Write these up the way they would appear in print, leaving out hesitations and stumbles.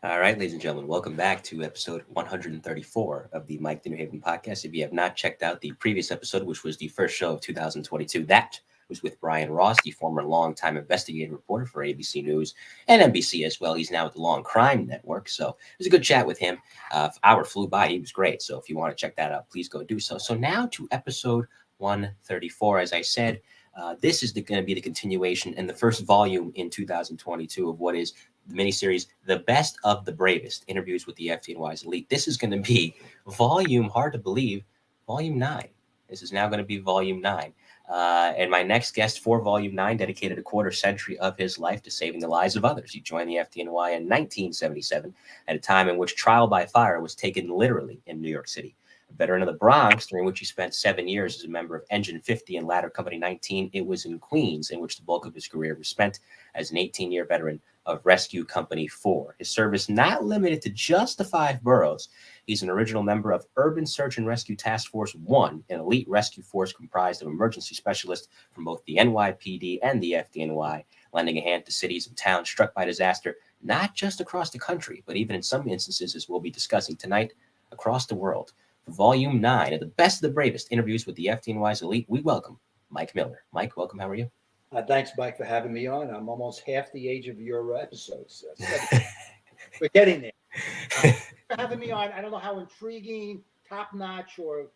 All right, ladies and gentlemen, welcome back to episode 134 of the Mike to New Haven podcast. If you have not checked out the previous episode, which was the first show of 2022, that was with Brian Ross, the former longtime investigative reporter for ABC News and NBC as well. He's now at the Law and Crime Network. So it was a good chat with him. Hour flew by. He was great. So if you want to check that out, please go do so. So now to episode 134. As I said, this is going to be the continuation and the first volume in 2022 of what is the miniseries, The Best of the Bravest, interviews with the FDNY's elite. This is going to be volume, hard to believe, volume 9. This is now going to be volume 9. And my next guest for volume 9 dedicated a quarter century of his life to saving the lives of others. He joined the FDNY in 1977 at a time in which trial by fire was taken literally in New York City. A veteran of the Bronx, during which he spent 7 years as a member of Engine 50 and Ladder Company 19, it was in Queens in which the bulk of his career was spent as an 18-year veteran of Rescue Company 4. His service not limited to just the 5 boroughs. He's an original member of Urban Search and Rescue Task Force 1, an elite rescue force comprised of emergency specialists from both the NYPD and the FDNY, lending a hand to cities and towns struck by disaster, not just across the country, but even in some instances, as we'll be discussing tonight, across the world. For Volume 9 of The Best of the Bravest, interviews with the FDNY's elite, we welcome Mike Milner. Mike, welcome. How are you? Thanks, Mike, for having me on. I'm almost half the age of your episodes. We're getting there. For having me on. I don't know how intriguing, top-notch, or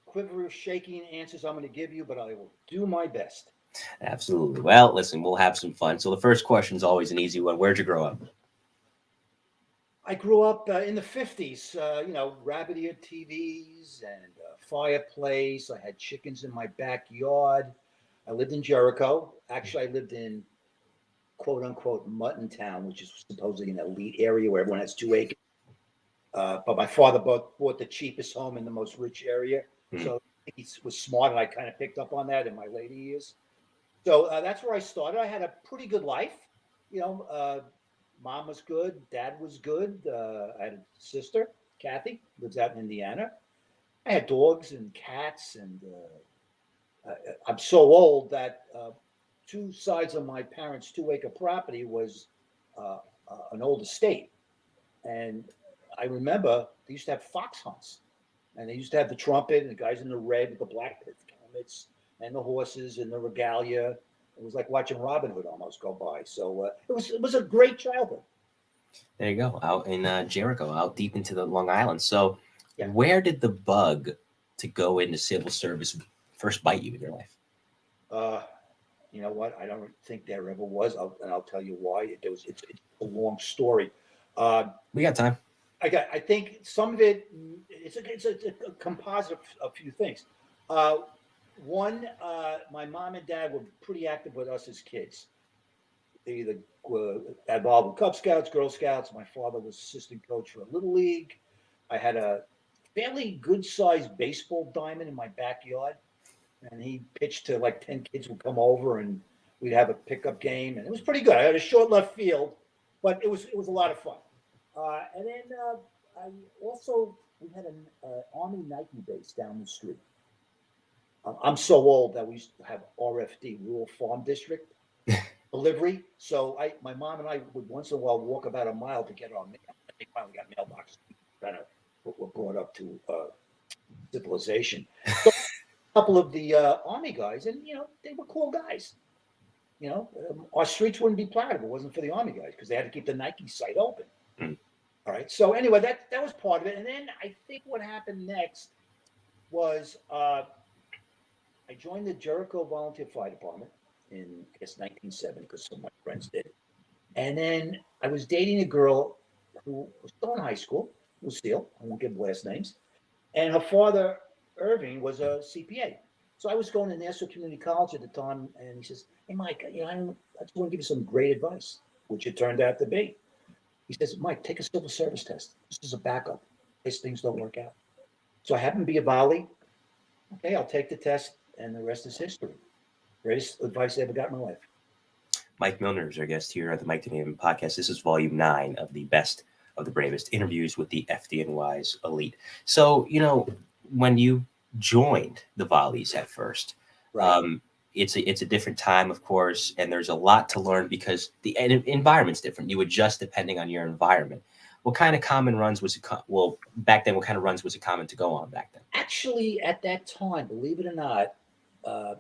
quiver-shaking answers I'm going to give you, but I will do my best. Absolutely. Well, listen, we'll have some fun. So the first question is always an easy one. Where'd you grow up? I grew up in the 50s, rabbit-eared TVs and fireplace. I had chickens in my backyard. I lived in Jericho. Actually, I lived in quote-unquote Mutton Town, which is supposedly an elite area where everyone has 2 acres. But my father bought the cheapest home in the most rich area. So he was smart, and I kind of picked up on that in my later years. So that's where I started. I had a pretty good life. Mom was good. Dad was good. I had a sister, Kathy, lives out in Indiana. I had dogs and cats, and I'm so old that 2 sides of my parents' 2-acre property was an old estate. And I remember they used to have fox hunts, and they used to have the trumpet and the guys in the red with the black helmets and the horses and the regalia. It was like watching Robin Hood almost go by. So it was a great childhood. There you go, out in Jericho, out deep into the Long Island. So Where did the bug to go into civil service first bite you in your life? You know what? I don't think there ever was, and I'll tell you why. It's a long story. We got time. I think some of it, it's a composite of a few things. One, my mom and dad were pretty active with us as kids. They either were involved with Cub Scouts, Girl Scouts. My father was assistant coach for a Little League. I had a fairly good-sized baseball diamond in my backyard, and he pitched to like 10 kids would come over, and we'd have a pickup game, and it was pretty good. I had a short left field, but it was a lot of fun. And then we had an Army Nike base down the street. I'm so old that we used to have RFD, Rural Farm District delivery. So my mom and I would once in a while walk about a mile to get our mail. They finally got mailboxes. Kind of were brought up to civilization. So a couple of the Army guys, and they were cool guys. Our streets wouldn't be plowed if it wasn't for the Army guys, because they had to keep the Nike site open. All right. So anyway, that was part of it. And then I think what happened next was I joined the Jericho Volunteer Fire Department in, I guess, 1970, because some of my friends did. And then I was dating a girl who was still in high school, Lucille. I won't give last names. And her father, Irving, was a CPA. So I was going to Nassau Community College at the time, and he says, "Hey, Mike, I just want to give you some great advice," which it turned out to be. He says, "Mike, take a civil service test. This is a backup in case things don't work out." So I happen to be a volley. Okay, I'll take the test, and the rest is history. Greatest advice I ever got in my life. Mike Milner is our guest here at the Mike to New Haven podcast. This is volume 9 of The Best of the Bravest, interviews with the FDNY's elite. So, when you joined the volleys at first, Right. It's a different time, of course, and there's a lot to learn because the environment's different. You adjust depending on your environment. what kind of common runs was it? Well, back then, what kind of runs was it common to go on back then? Actually, at that time, believe it or not, uh,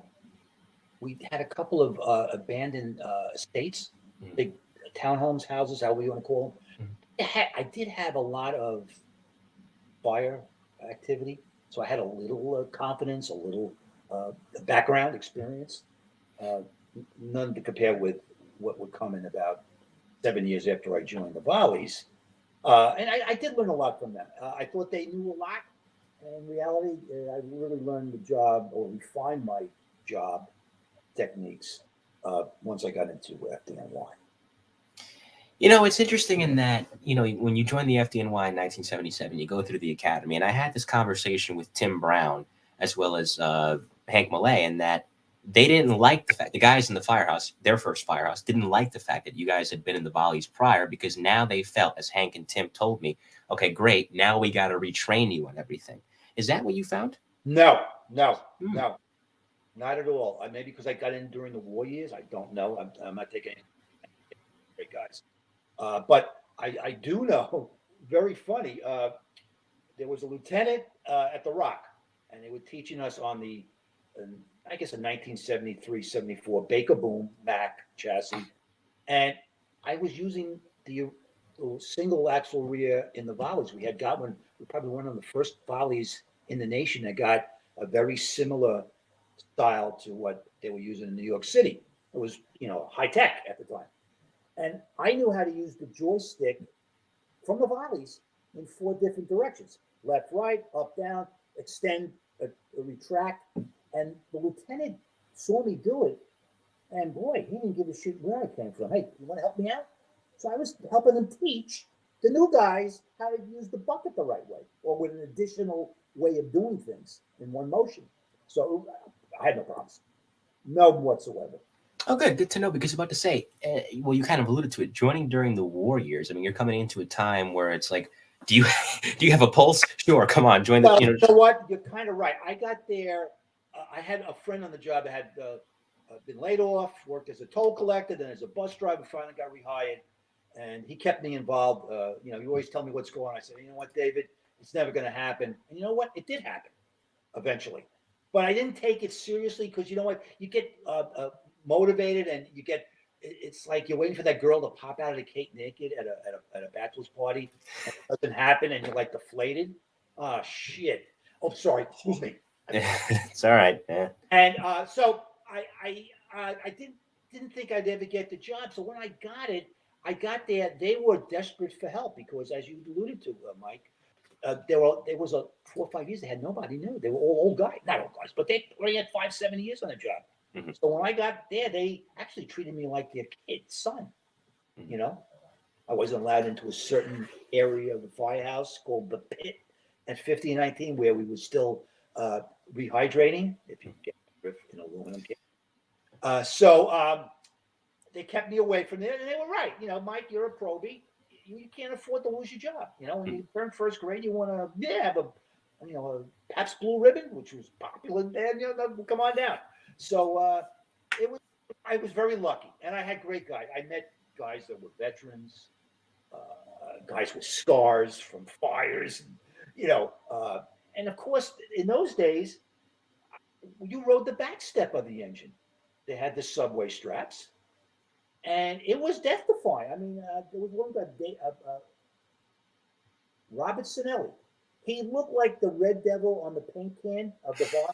we had a couple of abandoned estates, big townhomes, houses, however you want to call them. I did have a lot of fire activity, so I had a little confidence, a little background experience. Uh, None to compare with what would come in about 7 years after I joined the Volleys. And I did learn a lot from them. I thought they knew a lot. And in reality, I really learned the job or refined my job techniques once I got into FDNY. You know, it's interesting in that, you know, when you joined the FDNY in 1977, you go through the academy. And I had this conversation with Tim Brown as well as Hank Millay, and that they didn't like the fact, the guys in the Firehouse, their first Firehouse, didn't like the fact that you guys had been in the Volleys prior, because now they felt, as Hank and Tim told me, okay, great, now we got to retrain you on everything. Is that what you found? No, no, not at all. Maybe because I got in during the war years. I don't know. I'm not taking any great guys. But I do know, very funny, there was a lieutenant at the Rock, and they were teaching us on the, I guess, a 1973-74 Baker Boom Mac chassis. And I was using the single axle rear in the Volleys. We got one, we probably one of the first Volleys in the nation that got a very similar style to what they were using in New York City. It was, high tech at the time. And I knew how to use the joystick from the Volleys in 4 different directions: left, right, up, down, extend, retract. And the lieutenant saw me do it. And boy, he didn't give a shit where I came from. Hey, you want to help me out? So I was helping them teach the new guys how to use the bucket the right way, or with an additional way of doing things in one motion. So I had no problems. None whatsoever. Oh, good. Good to know, because I was about to say, well, you kind of alluded to it, joining during the war years. I mean, you're coming into a time where it's like, do you have a pulse? Sure, come on, join the. You know what? You're kind of right. I got there. I had a friend on the job that had been laid off, worked as a toll collector, then as a bus driver, finally got rehired, and he kept me involved. You always tell me what's going on. I said, you know what, David, it's never going to happen. And you know what? It did happen eventually, but I didn't take it seriously, because you know what? You get motivated, and it's like you're waiting for that girl to pop out of the cake naked at a bachelor's party. And it doesn't happen, and you're like deflated. Oh shit! Oh, sorry. Excuse me. It's all right. Yeah. And so I didn't think I'd ever get the job. So when I got there. They were desperate for help, because, as you alluded to, Mike, there was 4 or 5 years they had nobody new. They were all old guys, not old guys, but they already had 5-7 years on the job. Mm-hmm. So when I got there, they actually treated me like their kid's son. Mm-hmm. I wasn't allowed into a certain area of the firehouse called the pit at 5019, where we were still rehydrating, if you get in aluminum can. So they kept me away from there, and they were right. Mike, you're a probie. You can't afford to lose your job. When you turn first grade, you want to have a Pabst Blue Ribbon, which was popular then. Come on down. So I was very lucky, and I had great guys. I met guys that were veterans, guys with scars from fires, and of course, in those days, you rode the back step of the engine. They had the subway straps, and it was death-defying. I mean, there was one guy, Robert Sinelli. He looked like the Red Devil on the paint can of the bar.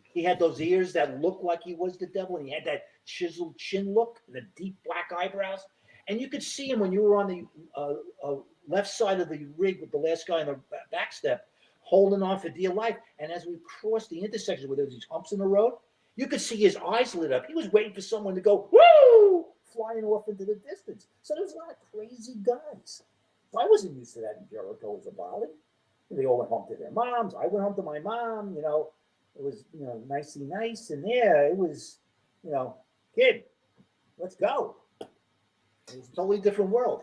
He had those ears that looked like he was the devil, and he had that chiseled chin look and the deep black eyebrows. And you could see him when you were on the left side of the rig with the last guy on the back step, holding on for dear life. And as we crossed the intersection where there was these humps in the road, you could see his eyes lit up. He was waiting for someone to go, woo, flying off into the distance. So there was a lot of crazy guys. So I wasn't used to that in Jericho as a volley. They all went home to their moms. I went home to my mom. It was, nicey nice. And there it was, kid, let's go. It was a totally different world.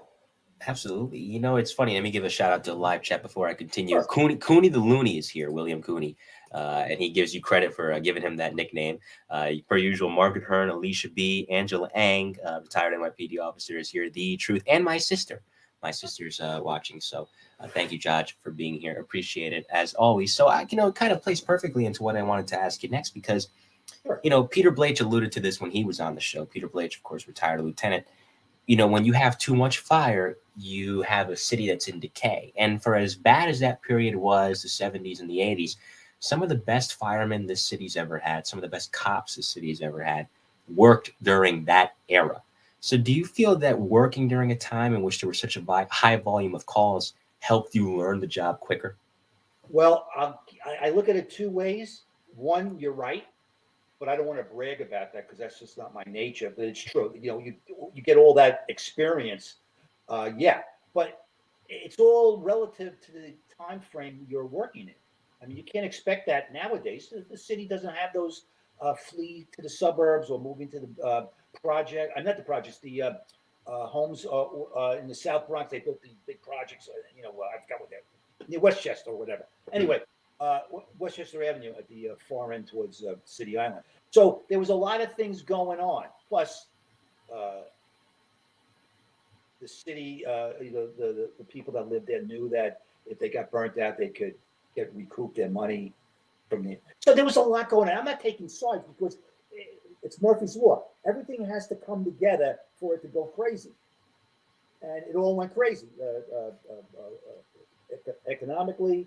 Absolutely. It's funny. Let me give a shout out to the live chat before I continue. Sure. Cooney the Looney is here, William Cooney. And he gives you credit for giving him that nickname. Per usual, Margaret Hearn, Alicia B., Angela Ang, retired NYPD officer, is here. The Truth, and my sister, My sister's watching, so thank you, Judge, for being here. Appreciate it as always. So I, it kind of plays perfectly into what I wanted to ask you next because, Sure. Peter Blake alluded to this when he was on the show. Peter Blake, of course, retired lieutenant. When you have too much fire, you have a city that's in decay. And for as bad as that period was, the 70s and the 80s, some of the best firemen this city's ever had, some of the best cops this city's ever had, worked during that era. So do you feel that working during a time in which there was such a high volume of calls helped you learn the job quicker? Well, I look at it two ways. One, you're right, but I don't want to brag about that because that's just not my nature. But it's true. You get all that experience, yeah. But it's all relative to the time frame you're working in. I mean, you can't expect that nowadays. The city doesn't have those flee to the suburbs or moving to the project. I'm not the projects. The homes in the South Bronx. They built these big projects. I forgot what they're near Westchester or whatever. Anyway, Westchester Avenue at the far end towards City Island. So there was a lot of things going on. Plus, the city, the people that lived there knew that if they got burnt out, they could recoup their money from the. So there was a lot going on. I'm not taking sides because it's Murphy's Law. Everything has to come together for it to go crazy, and it all went crazy economically,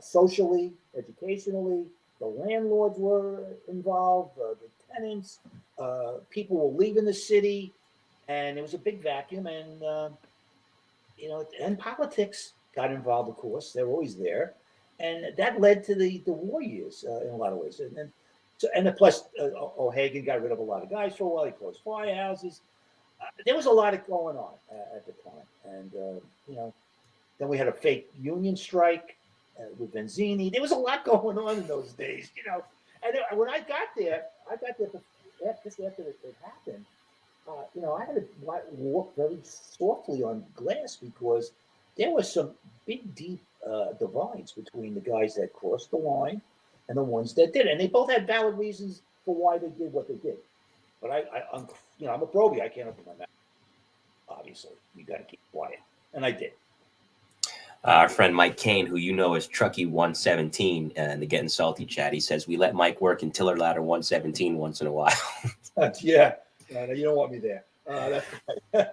socially, educationally. The landlords were involved, the tenants, people were leaving the city, and it was a big vacuum. And and politics got involved. Of course, they're always there, and that led to the war years in a lot of ways. And plus, O'Hagan got rid of a lot of guys for a while. He closed firehouses. There was a lot of going on at the time, and then we had a fake union strike with Benzini. There was a lot going on in those days, And when I got there just after it happened. I had to walk very softly on glass because there was some big, deep divides between the guys that crossed the line and the ones that did, and they both had valid reasons for why they did what they did. But I'm a probie. I can't open my mouth. Obviously, you got to keep quiet, and I did. Our friend Mike Kane, who as Truckee 117 in the Getting Salty chat, he says, we let Mike work in Tiller Ladder 117 once in a while. Yeah. You don't want me there. That's right.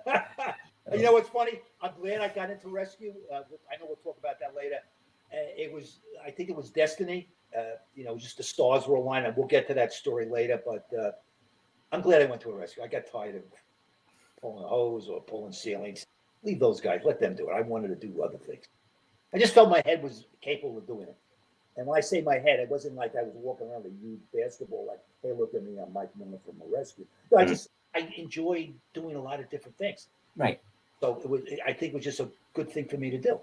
You know what's funny? I'm glad I got into rescue. I know we'll talk about that later. I think it was destiny. Just the stars were aligned. And we'll get to that story later. But I'm glad I went to a rescue. I got tired of pulling a hose or pulling ceilings. Leave those guys. Let them do it. I wanted to do other things. I just felt my head was capable of doing it. And when I say my head, it wasn't like I was walking around a huge basketball like, hey, look at me, I'm Mike Milner from a rescue. No, I enjoyed doing a lot of different things. Right. So I think it was just a good thing for me to do.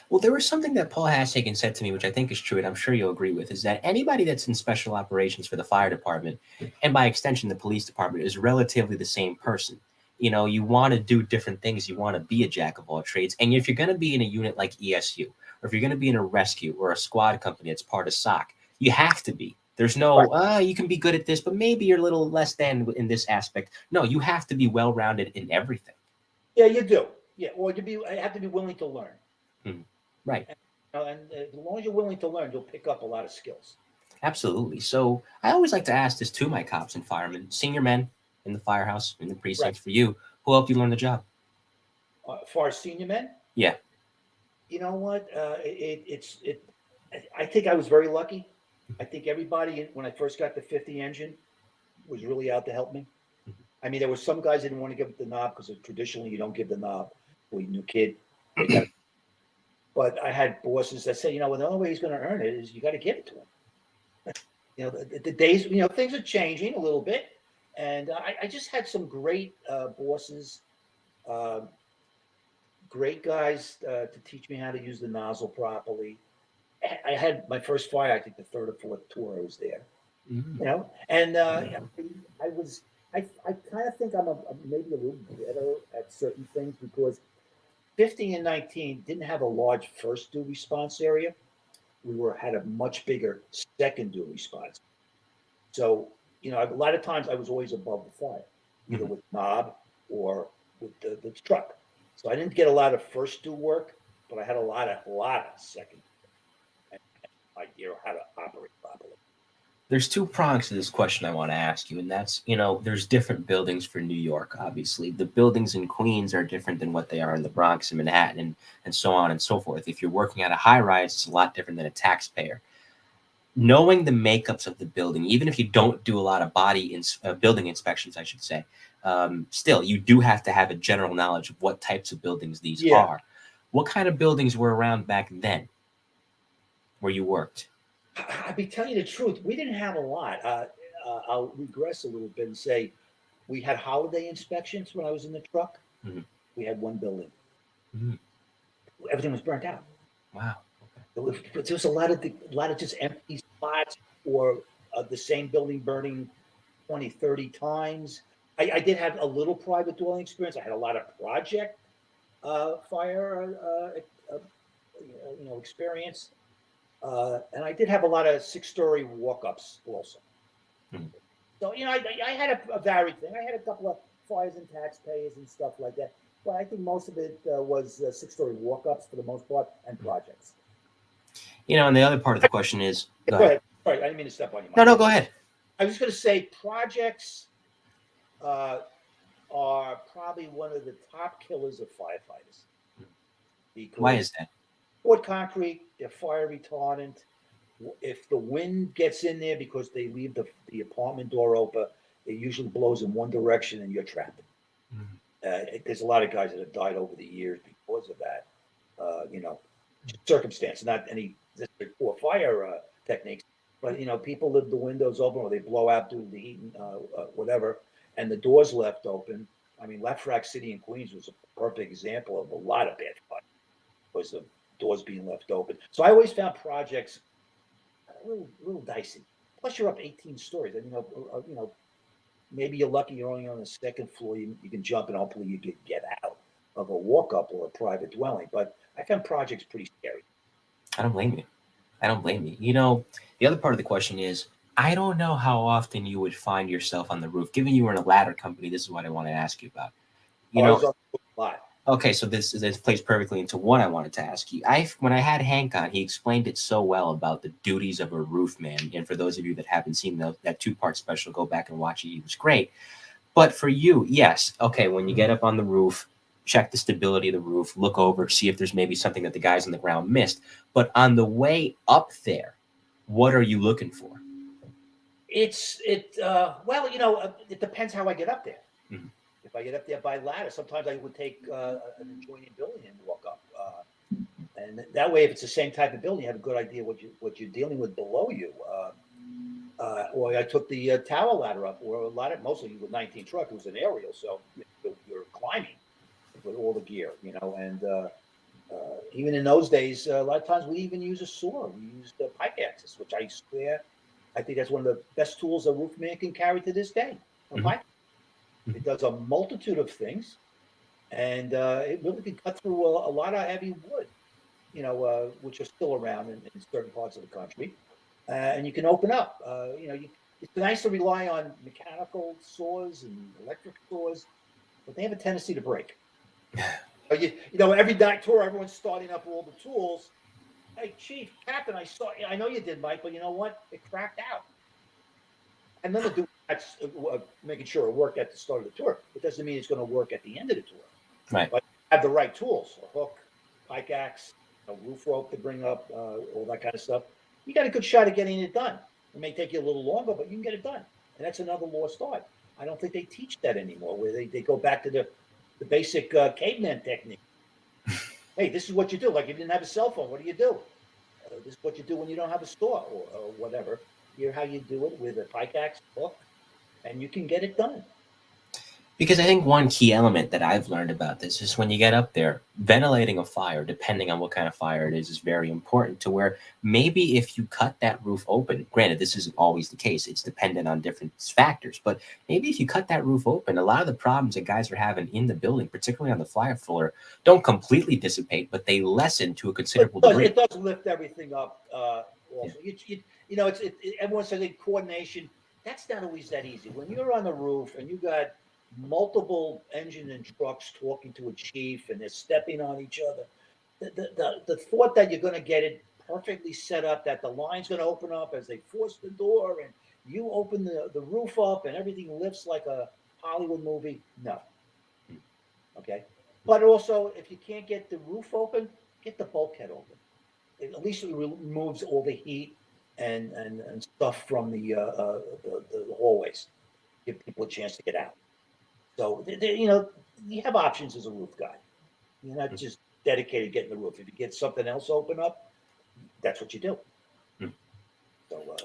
Well, there was something that Paul Hashagen said to me, which I think is true, and I'm sure you'll agree with, is that anybody that's in special operations for the fire department, and by extension the police department, is relatively the same person. You want to do different things. You want to be a jack of all trades. And if you're going to be in a unit like ESU, or if you're going to be in a rescue or a squad company that's part of SOC, you have to be. There's no, you can be good at this, but maybe you're a little less than in this aspect. No, you have to be well-rounded in everything. Yeah, you do. Yeah, or I have to be willing to learn. Mm-hmm. Right. And as long as you're willing to learn, you'll pick up a lot of skills. Absolutely. So I always like to ask this to my cops and firemen, senior men in the firehouse, in the precincts. Right. For you, who helped you learn the job? As far as senior men? Yeah. You know what? I think I was very lucky. I think everybody, when I first got the 50 engine, was really out to help me. I mean, there were some guys that didn't want to give the knob because traditionally you don't give the knob to a new kid. But I had bosses that said, the only way he's going to earn it is you got to give it to him. The days, things are changing a little bit. And I just had some great bosses, great guys to teach me how to use the nozzle properly. I had my first fire, I think the third or fourth tour I was there. Mm-hmm. And I kind of think I'm maybe a little better at certain things because 50 and 19 didn't have a large first due response area. We had a much bigger second due response. So, a lot of times I was always above the fire, either with knob or with the truck. So I didn't get a lot of first do work, but I had a lot of second idea of how to operate properly. There's two prongs to this question I want to ask you, and that's, you know, there's different buildings for New York, obviously. The buildings in Queens are different than what they are in the Bronx and Manhattan, and so on and so forth. If you're working at a high rise, it's a lot different than a taxpayer. Knowing the makeups of the building, even if you don't do a lot of building inspections, I should say, still, you do have to have a general knowledge of what types of buildings these are. What kind of buildings were around back then where you worked? I'll be telling you the truth. We didn't have a lot. I'll regress a little bit and say we had holiday inspections when I was in the truck. Mhm. We had one building. Mhm. Everything was burnt out. Wow. There was a lot of just empty spots, or the same building burning 20, 30 times. I did have a little private dwelling experience. I had a lot of project fire experience. And I did have a lot of 6-story walk-ups also. Mhm. So, I had a varied thing. I had a couple of fires and taxpayers and stuff like that. But I think most of it was 6-story walk-ups for the most part, and projects. You know, and the other part of the question is, Go ahead. Sorry, I didn't mean to step on you, No, Mike. go ahead. I was going to say projects are probably one of the top killers of firefighters. Why is that? Poured concrete, they're fire retardant. If the wind gets in there because they leave the apartment door open, it usually blows in one direction and you're trapped. There's a lot of guys that have died over the years because of that. Circumstance, not any poor fire techniques, but people leave the windows open or they blow out due to the heat and whatever, and the doors left open. I mean, Left Rack City in Queens was a perfect example of a lot of bad fire because the doors being left open. So I always found projects a little dicey. Plus, you're up 18 stories, and maybe you're lucky you're only on the second floor. You can jump and hopefully you can get out of a walk-up or a private dwelling. But I found projects pretty scary. I don't blame you. You know, the other part of the question is, I don't know how often you would find yourself on the roof. Given you were in a ladder company, this is what I want to ask you about. I was on the roof a lot. Okay, so this plays perfectly into what I wanted to ask you. When I had Hank on, he explained it so well about the duties of a roof man. And for those of you that haven't seen that 2-part special, go back and watch it. It was great. But for you, yes, okay, when you get up on the roof, check the stability of the roof, look over, see if there's maybe something that the guys on the ground missed. But on the way up there, what are you looking for? It depends how I get up there. Mm-hmm. If I get up there by ladder, sometimes I would take an adjoining building and walk up. And that way, if it's the same type of building, you have a good idea what you're dealing with below you. Or I took the tower ladder up, or a ladder, mostly with 19 truck. It was an aerial, so you're climbing with all the gear, And even in those days, a lot of times we even use a saw. We used the pike axis, which I swear, I think that's one of the best tools a roof man can carry to this day. Mm-hmm. Pike. It does a multitude of things, and it really can cut through a lot of heavy wood, which are still around in certain parts of the country. And you can open up. It's nice to rely on mechanical saws and electric saws, but they have a tendency to break. Every night tour, everyone's starting up all the tools. Hey, Chief, Captain, I know you did, Mike, but you know what? It cracked out. And then that's making sure it worked at the start of the tour. It doesn't mean it's going to work at the end of the tour. Right. But have the right tools: a hook, pike axe, a roof rope to bring up, all that kind of stuff. You got a good shot at getting it done. It may take you a little longer, but you can get it done. And that's another lost art. I don't think they teach that anymore, where they go back to the basic caveman technique. Hey, this is what you do. Like if you didn't have a cell phone, what do you do? This is what you do when you don't have a store or whatever. Here's how you do it with a pike axe, hook, and you can get it done. Because I think one key element that I've learned about this is when you get up there, ventilating a fire, depending on what kind of fire it is very important, to where maybe if you cut that roof open, granted, this isn't always the case, it's dependent on different factors, but maybe if you cut that roof open, a lot of the problems that guys are having in the building, particularly on the fire floor, don't completely dissipate, but they lessen to a considerable degree. It does lift everything up also. Yeah. Everyone says coordination. That's not always that easy. When you're on the roof and you got multiple engine and trucks talking to a chief, and they're stepping on each other. The thought that you're going to get it perfectly set up, that the line's going to open up as they force the door, and you open the roof up, and everything lifts like a Hollywood movie. No. Okay. But also, if you can't get the roof open, get the bulkhead open. At least it removes all the heat and stuff from the hallways. Give people a chance to get out. So, you have options as a roof guy. You're not just dedicated to getting the roof. If you get something else open up, that's what you do. So,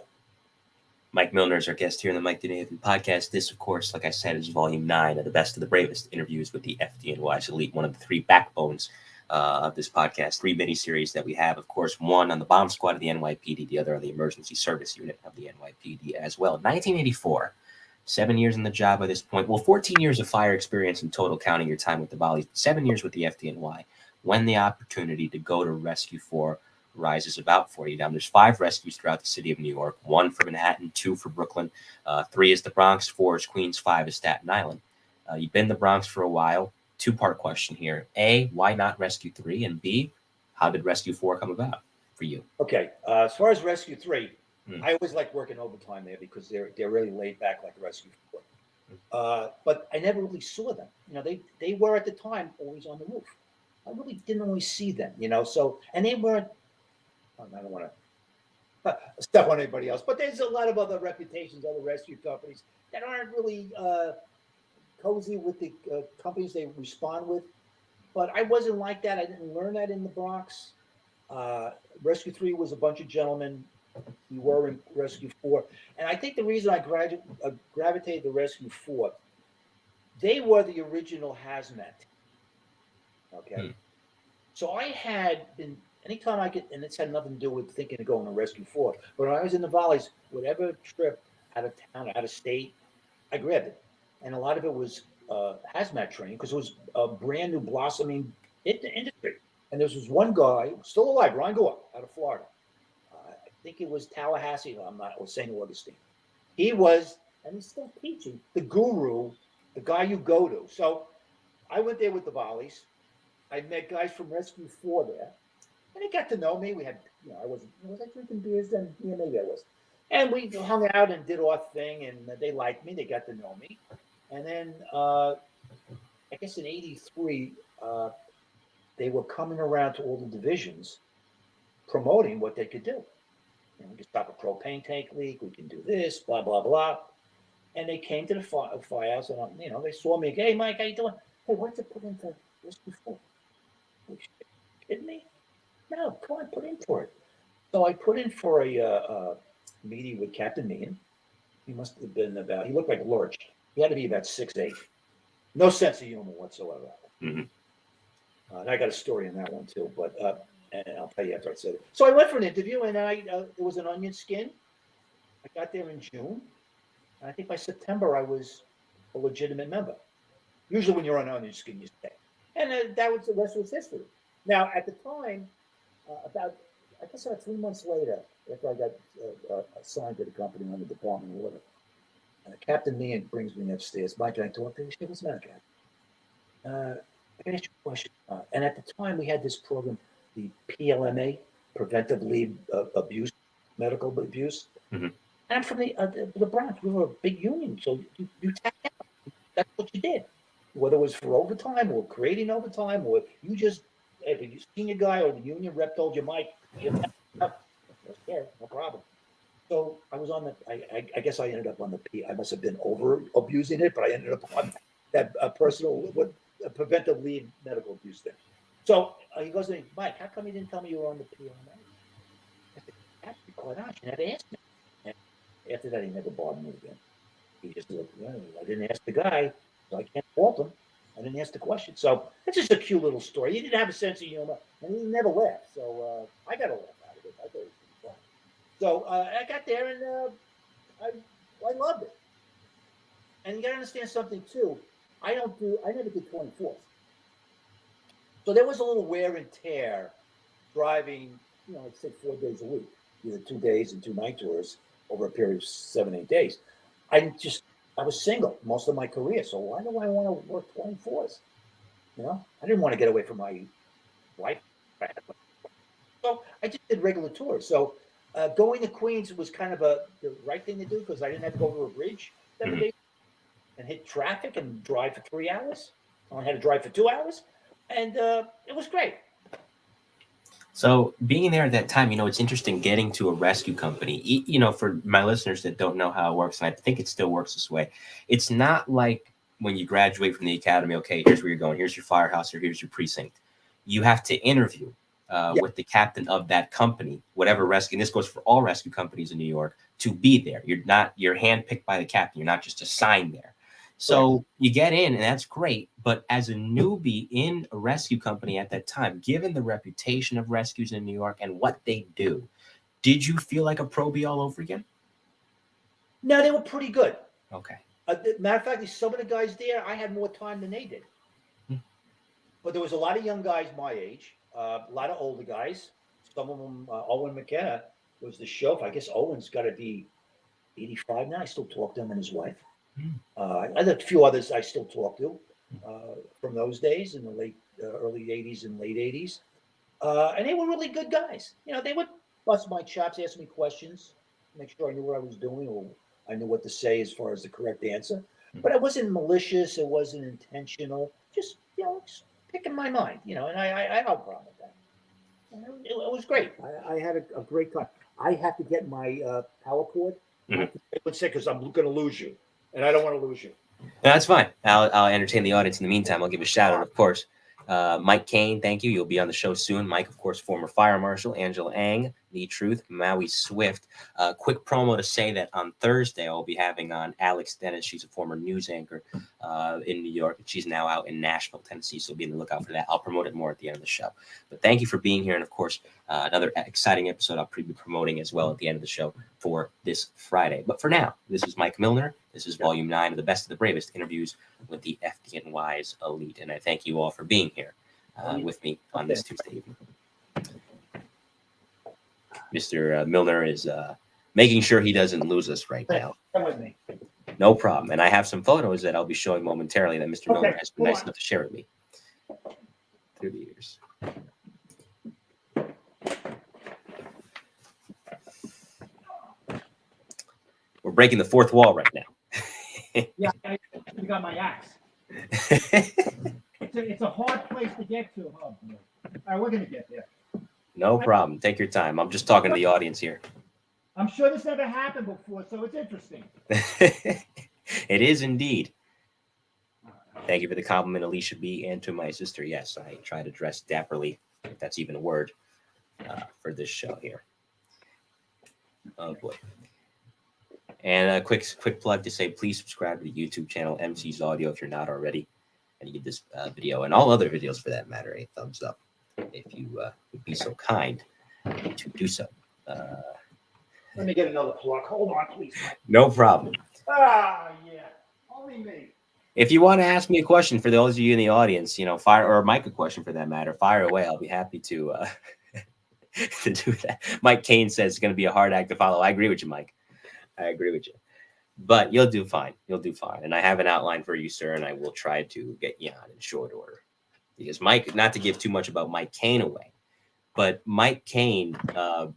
Mike Milner is our guest here in the Mike Milner podcast. This, of course, like I said, is volume 9 of the Best of the Bravest interviews with the FDNY's elite, one of the 3 backbones of this podcast, 3 mini-series that we have. Of course, one on the bomb squad of the NYPD, the other on the emergency service unit of the NYPD as well. 1984, 7 years in the job by this point. Well, 14 years of fire experience in total, counting your time with the volleys. 7 years with the FDNY. When the opportunity to go to Rescue 4 rises about 40 down. There's 5 rescues throughout the city of New York, 1 for Manhattan, 2 for Brooklyn, 3 is the Bronx, 4 is Queens, 5 is Staten Island. You've been in the Bronx for a while. 2-part question here. A, why not Rescue 3? And B, how did Rescue 4 come about for you? Okay. As far as Rescue 3, I always like working overtime there because they're really laid back like Rescue 4. But I never really saw them. They were at the time always on the roof. I really didn't always see them, so, and they weren't, I don't want to step on anybody else, but there's a lot of other reputations, other rescue companies that aren't really cozy with the companies they respond with. But I wasn't like that. I didn't learn that in the Bronx. Rescue 3 was a bunch of gentlemen. We were in Rescue 4. And I think the reason I gravitated to Rescue 4, they were the original hazmat. Okay. So I had been, anytime I get, and it's had nothing to do with thinking of going to Rescue 4, but when I was in the volleys, whatever trip out of town, out of state, I grabbed it. And a lot of it was hazmat training because it was a brand new blossoming industry. And there was one guy, still alive, Ron Gore, out of Florida. I think it was Tallahassee, or St. Augustine. He was, and he's still teaching, the guru, the guy you go to. So I went there with the volleys. I met guys from Rescue 4 there. And they got to know me. We had, was I drinking beers then? Yeah, maybe I was. And we hung out and did our thing, and they liked me. They got to know me. And then I guess in 83, they were coming around to all the divisions promoting what they could do. We could stop a propane tank leak. We can do this, blah, blah, blah. And they came to the firehouse, and they saw me. Hey, Mike, how you doing? Hey, what's it put in for Rescue 4? You kidding me? No, come on, put in for it. So I put in for a meeting with Captain Meehan. He must have been he looked like a lurch. He had to be about 6'8". No sense of humor whatsoever. And I got a story on that one too, but and I'll tell you after I said it. So I went for an interview, and it was an onion skin. I got there in June, and I think by September I was a legitimate member. Usually when you're on onion skin, you stay. And the rest was history. Now, at the time, about 3 months later, after I got assigned to the company on the Department of Water, Captain Meehan brings me upstairs. Mike, can I talk to you? She goes, what's the matter, Captain? I can ask you a question. And at the time, we had this program, the PLMA, Preventive Leave Abuse, Medical Abuse. And I'm from the Bronx. We were a big union, so you tapped out. That's what you did. Whether it was for overtime or creating overtime, or you just, if a senior guy or the union rep told you, Mike, you're tapped out. Yeah, no problem. So I was on I guess I ended up on the P. I must have been over abusing it, but I ended up on that preventive leave medical abuse thing. So he goes to me, Mike, how come you didn't tell me you were on the PLMA? I said, that's quite honest. You never asked me. And after that, he never bothered me again. He just looked, I didn't ask the guy, so I can't fault him. I didn't ask the question. So it's just a cute little story. He didn't have a sense of humor, and he never laughed. So I got a laugh out of it. I thought it was pretty fun. So I got there, and I loved it. And you got to understand something, too. I never did 24th. So there was a little wear and tear driving, I'd say 4 days a week, either 2 days and 2 night tours over a period of 7-8 days. I just I was single most of my career, so why do I want to work 24s? I didn't want to get away from my wife. So I just did regular tours. So going to Queens was kind of the right thing to do because I didn't have to go over a bridge 7 days and hit traffic and drive for 3 hours. I only had to drive for 2 hours, and it was great. So being there at that time, it's interesting getting to a rescue company. For my listeners that don't know how it works, and I think it still works this way, it's not like when you graduate from the academy, okay, here's where you're going, here's your firehouse, or here's your precinct. You have to interview with the captain of that company, whatever rescue, and this goes for all rescue companies in New York, to be there. You're handpicked by the captain. You're not just assigned there. So you get in, and that's great. But as a newbie in a rescue company at that time, given the reputation of rescues in New York and what they do, did you feel like a pro B all over again? No, they were pretty good. Okay. Matter of fact, some of the guys there, I had more time than they did. But there was a lot of young guys my age, a lot of older guys. Some of them, Owen McKenna was the chauffeur. I guess Owen's got to be 85 now. I still talk to him and his wife. I had a few others I still talk to from those days in the early 80s and late 80s. And they were really good guys. They would bust my chops, ask me questions, make sure I knew what I was doing or I knew what to say as far as the correct answer. But it wasn't malicious. It wasn't intentional. Just, just picking my mind, and I had no problem with that. It was great. I had a great time. I had to get my power cord. I would say because I'm going to lose you. And I don't want to lose you. No, that's fine. I'll entertain the audience in the meantime. I'll give a shout out, of course. Mike Kane, thank you. You'll be on the show soon. Mike, of course, former fire marshal. Angela Ang, The Truth, Maui Swift. Quick promo to say that on Thursday, I'll be having on Alex Dennis. She's a former news anchor in New York. She's now out in Nashville, Tennessee, so be on the lookout for that. I'll promote it more at the end of the show. But thank you for being here. And, of course, another exciting episode I'll be promoting as well at the end of the show for this Friday. But for now, this is Mike Milner. This is Volume 9 of the Best of the Bravest, interviews with the FDNY's elite. And I thank you all for being here with me on this Tuesday evening. Mr. Milner is making sure he doesn't lose us right now. Come with me. No problem. And I have some photos that I'll be showing momentarily that Mr. Milner has been nice enough to share with me through the years. We're breaking the fourth wall right now. Yeah, you got my axe. It's a hard place to get to, huh? All right, we're gonna get there. No problem. Take your time. I'm just talking to the audience here. I'm sure this never happened before, so it's interesting. It is indeed. Thank you for the compliment, Alicia B. And to my sister. Yes, I try to dress dapperly, if that's even a word, for this show here. Oh boy. And a quick plug to say, please subscribe to the YouTube channel, MC's Audio, if you're not already. And you give this video and all other videos for that matter a thumbs up if you would be so kind to do so. Let me get another plug. Hold on, please. No problem. Ah, yeah. Only me. If you want to ask me a question, for those of you in the audience, fire, or Mike a question for that matter, fire away. I'll be happy to to do that. Mike Kane says it's going to be a hard act to follow. I agree with you, Mike. I agree with you. But you'll do fine. You'll do fine. And I have an outline for you, sir, and I will try to get you on in short order. Because Mike, not to give too much about Mike Kane away, but Mike Kane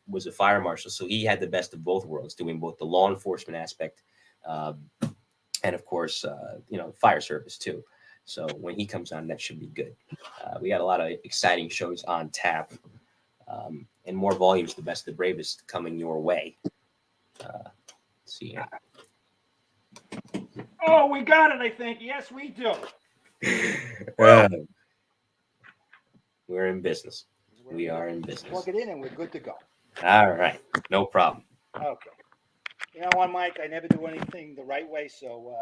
was a fire marshal, so he had the best of both worlds, doing both the law enforcement aspect and, of course, fire service, too. So when he comes on, that should be good. We got a lot of exciting shows on tap and more volumes, the Best of the Bravest, coming your way. See here. Oh, we got it, I think. Yes, we do. We're in business. We are in business. Plug it in and we're good to go. All right. No problem. Okay. You know what, Mike? I never do anything the right way, so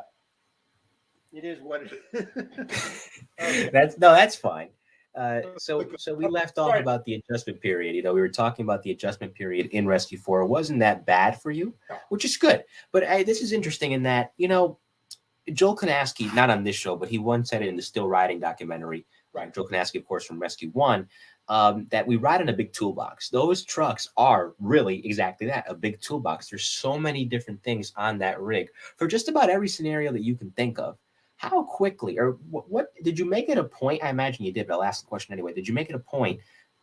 it is what it is. Okay. That's fine. So we left off about the adjustment period. We were talking about the adjustment period in Rescue 4. It wasn't that bad for you, which is good. But this is interesting in that, Joel Kanaski, not on this show, but he once said it in the Still Riding documentary. Right. Joel Kanaski, of course, from Rescue One, that we ride in a big toolbox. Those trucks are really exactly that, a big toolbox. There's so many different things on that rig for just about every scenario that you can think of. How quickly, or what did you make it a point? I imagine you did, but I'll ask the question anyway. Did you make it a point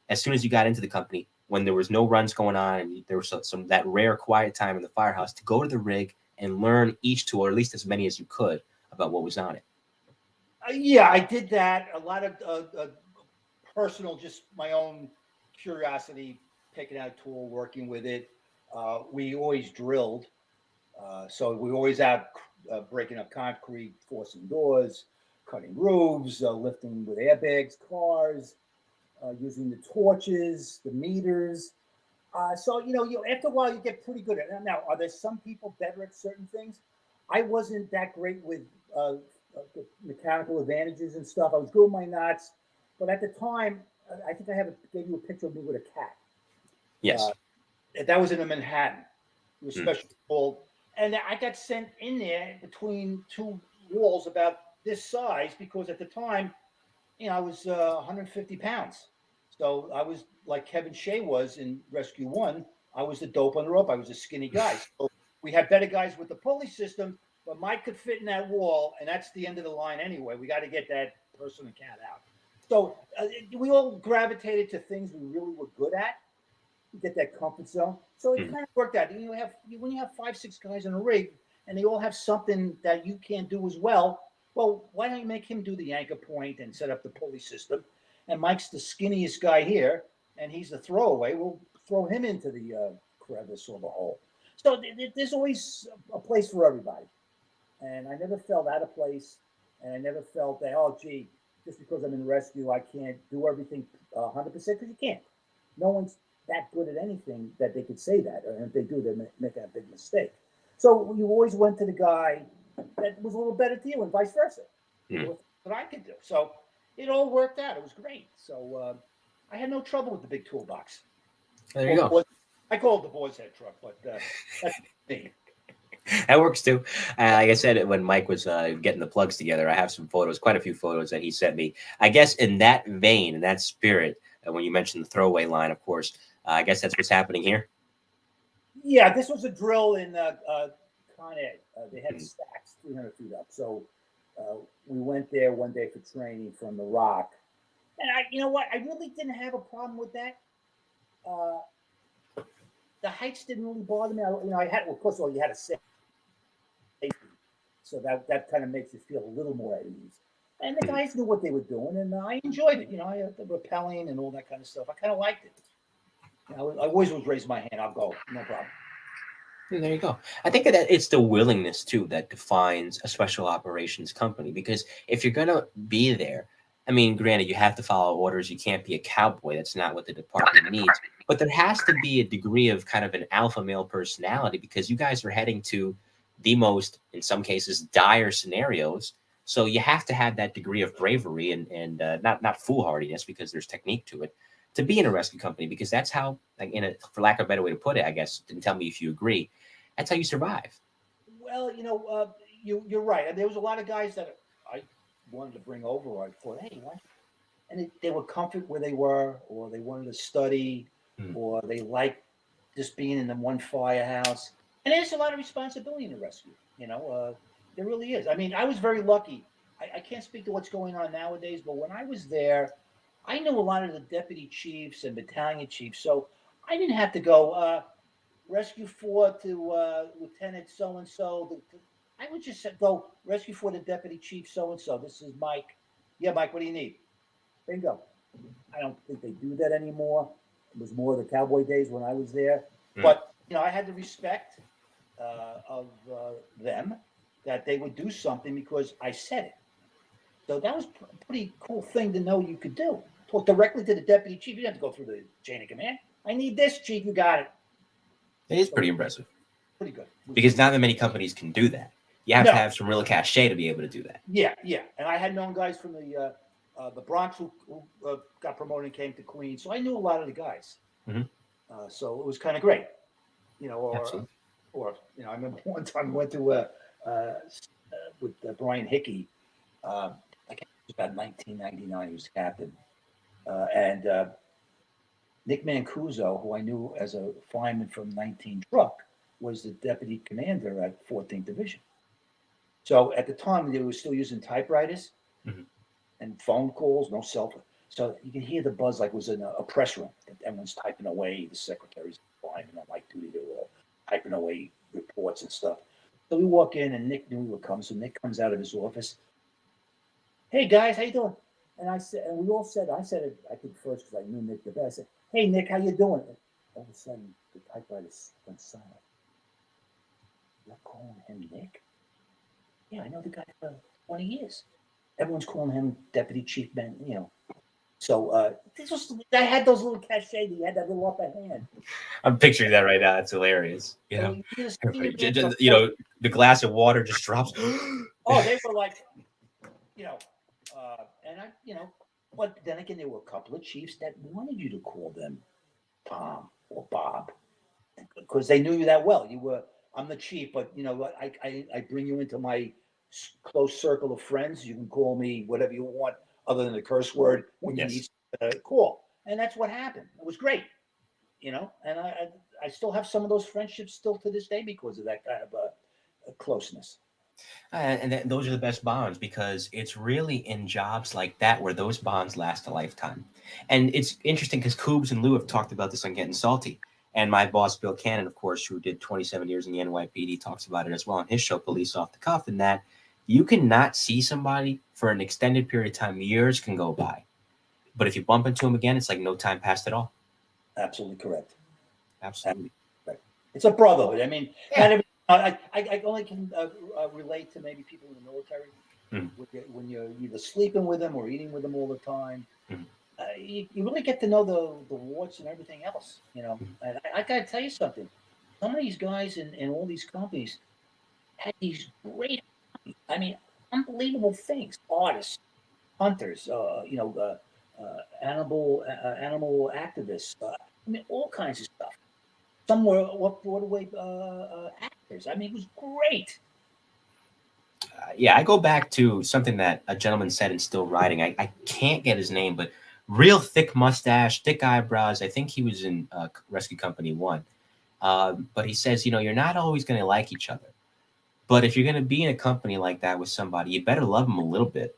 as soon as you got into the company, when there was no runs going on and there was some that rare quiet time in the firehouse, to go to the rig and learn each tool, or at least as many as you could, about what was on it? Yeah, I did that. A lot of personal, just my own curiosity, picking out a tool, working with it. We always drilled. So we always out breaking up concrete, forcing doors, cutting roofs, lifting with airbags, cars, using the torches, the meters. So, after a while, you get pretty good at it. Now, are there some people better at certain things? I wasn't that great with the mechanical advantages and stuff. I was good with my knots. But at the time, I think gave you a picture of me with a cat. Yes. That was in a Manhattan. It was Hmm. special called. And I got sent in there between two walls about this size because at the time, I was 150 pounds. So I was like Kevin Shea was in Rescue One. I was the dope on the rope. I was a skinny guy. So we had better guys with the pulley system, but Mike could fit in that wall, and that's the end of the line anyway. We got to get that person and cat out. So we all gravitated to things we really were good at. Get that comfort zone. So it kind of worked out. When you have 5-6 guys in a rig and they all have something that you can't do as well, well, why don't you make him do the anchor point and set up the pulley system? And Mike's the skinniest guy here, and he's the throwaway. We'll throw him into the crevice or the hole. So there's always a place for everybody. And I never felt out of place, and I never felt that, oh, gee, just because I'm in rescue, I can't do everything 100% because you can't. No one's that good at anything that they could say that, and if they do, they make a big mistake. So you always went to the guy that was a little better to you, and vice versa. What I could do. So it all worked out. It was great. So I had no trouble with the big toolbox. There you go. I call it the boy's head truck, but that's me. That works too. Like I said, when Mike was getting the plugs together, I have some photos, quite a few photos that he sent me. I guess in that vein, in that spirit, when you mentioned the throwaway line, of course, I guess that's what's happening here. Yeah, this was a drill in Con Ed. They had stacks 300 feet up. So we went there one day for training from the Rock. And you know what? I really didn't have a problem with that. The heights didn't really bother me. I had, of course, you had a safety. So that kind of makes you feel a little more at ease. And the guys knew what they were doing, and I enjoyed it. I had the rappelling and all that kind of stuff. I kind of liked it. I always would raise my hand. I'll go. No problem. And there you go. I think that it's the willingness, too, that defines a special operations company. Because if you're going to be there, I mean, granted, you have to follow orders. You can't be a cowboy. That's not what the department needs. But there has to be a degree of kind of an alpha male personality, because you guys are heading to the most, in some cases, dire scenarios. So you have to have that degree of bravery and not foolhardiness, because there's technique to it, to be in a rescue company, because that's how, like, for lack of a better way to put it, I guess, didn't tell me if you agree, that's how you survive. Well, you're right. And there was a lot of guys that I wanted to bring over, or I thought, hey, what? And they were comfort where they were, or they wanted to study, or they liked just being in the one firehouse. And there's a lot of responsibility in the rescue. There really is. I mean, I was very lucky. I can't speak to what's going on nowadays, but when I was there, I knew a lot of the deputy chiefs and battalion chiefs. So I didn't have to go rescue 4 to Lieutenant so-and-so. I would just go rescue 4 to deputy chief so-and-so. This is Mike. Yeah, Mike, what do you need? Bingo. I don't think they do that anymore. It was more the cowboy days when I was there. But, I had the respect of them that they would do something because I said it. So that was a pretty cool thing to know you could do. Talk directly to the deputy chief. You didn't have to go through the chain of command. I need this, chief. You got it. It is pretty impressive. Pretty good. Because not that many companies can do that. You have to have some real cachet to be able to do that. Yeah. And I had known guys from the Bronx who got promoted and came to Queens. So I knew a lot of the guys. So it was kind of great. I remember one time I went to the with Brian Hickey. I guess it was about 1999. He was captain, and Nick Mancuso, who I knew as a fireman from 19 Truck, was the deputy commander at 14th Division. So at the time, they were still using typewriters and phone calls, no cell phone. So you can hear the buzz like it was in a press room. Everyone's typing away. The secretaries, firemen on light duty, they were all typing away reports and stuff. So we walk in, and Nick knew we were coming. So Nick comes out of his office. Hey guys, how you doing? And I said, and we all said, I said it, I think first because I knew Nick the best. I said, hey Nick, how you doing? And all of a sudden, the typewriter went silent. You're calling him Nick? Yeah, I know the guy for 20 years. Everyone's calling him Deputy Chief Ben, you know. So I had those little cachets. He had that little upper hand. I'm picturing that right now. It's hilarious. You know, you know, the glass of water just drops. Oh, they were like, you know, and I, you know, but then again, there were a couple of chiefs that wanted you to call them Tom or Bob because they knew you that well. You were, I'm the chief, but you know, I bring you into my close circle of friends. You can call me whatever you want, other than the curse word when you need to call, and that's what happened. It was great, you know, and I still have some of those friendships still to this day because of that kind of a closeness. And those are the best bonds because it's really in jobs like that where those bonds last a lifetime. And it's interesting because Coobs and Lou have talked about this on Getting Salty. And my boss, Bill Cannon, of course, who did 27 years in the NYPD, talks about it as well on his show, Police Off the Cuff, and that you cannot see somebody for an extended period of time. Years can go by. But if you bump into them again, it's like no time passed at all. Absolutely correct. Absolutely. Right. It's a brotherhood. I mean, I only can relate to maybe people in the military when you're either sleeping with them or eating with them all the time. You really get to know the warts and everything else, you know. And I got to tell you something. Some of these guys in all these companies had these great, I mean, unbelievable things. Artists, hunters, you know, animal activists. I mean, all kinds of stuff. Some were Broadway actors. I mean, it was great. Yeah, I go back to something that a gentleman said in Still Riding. I can't get his name, but real thick mustache, thick eyebrows. I think he was in Rescue Company 1. But he says, you know, you're not always going to like each other. But if you're going to be in a company like that with somebody, you better love them a little bit.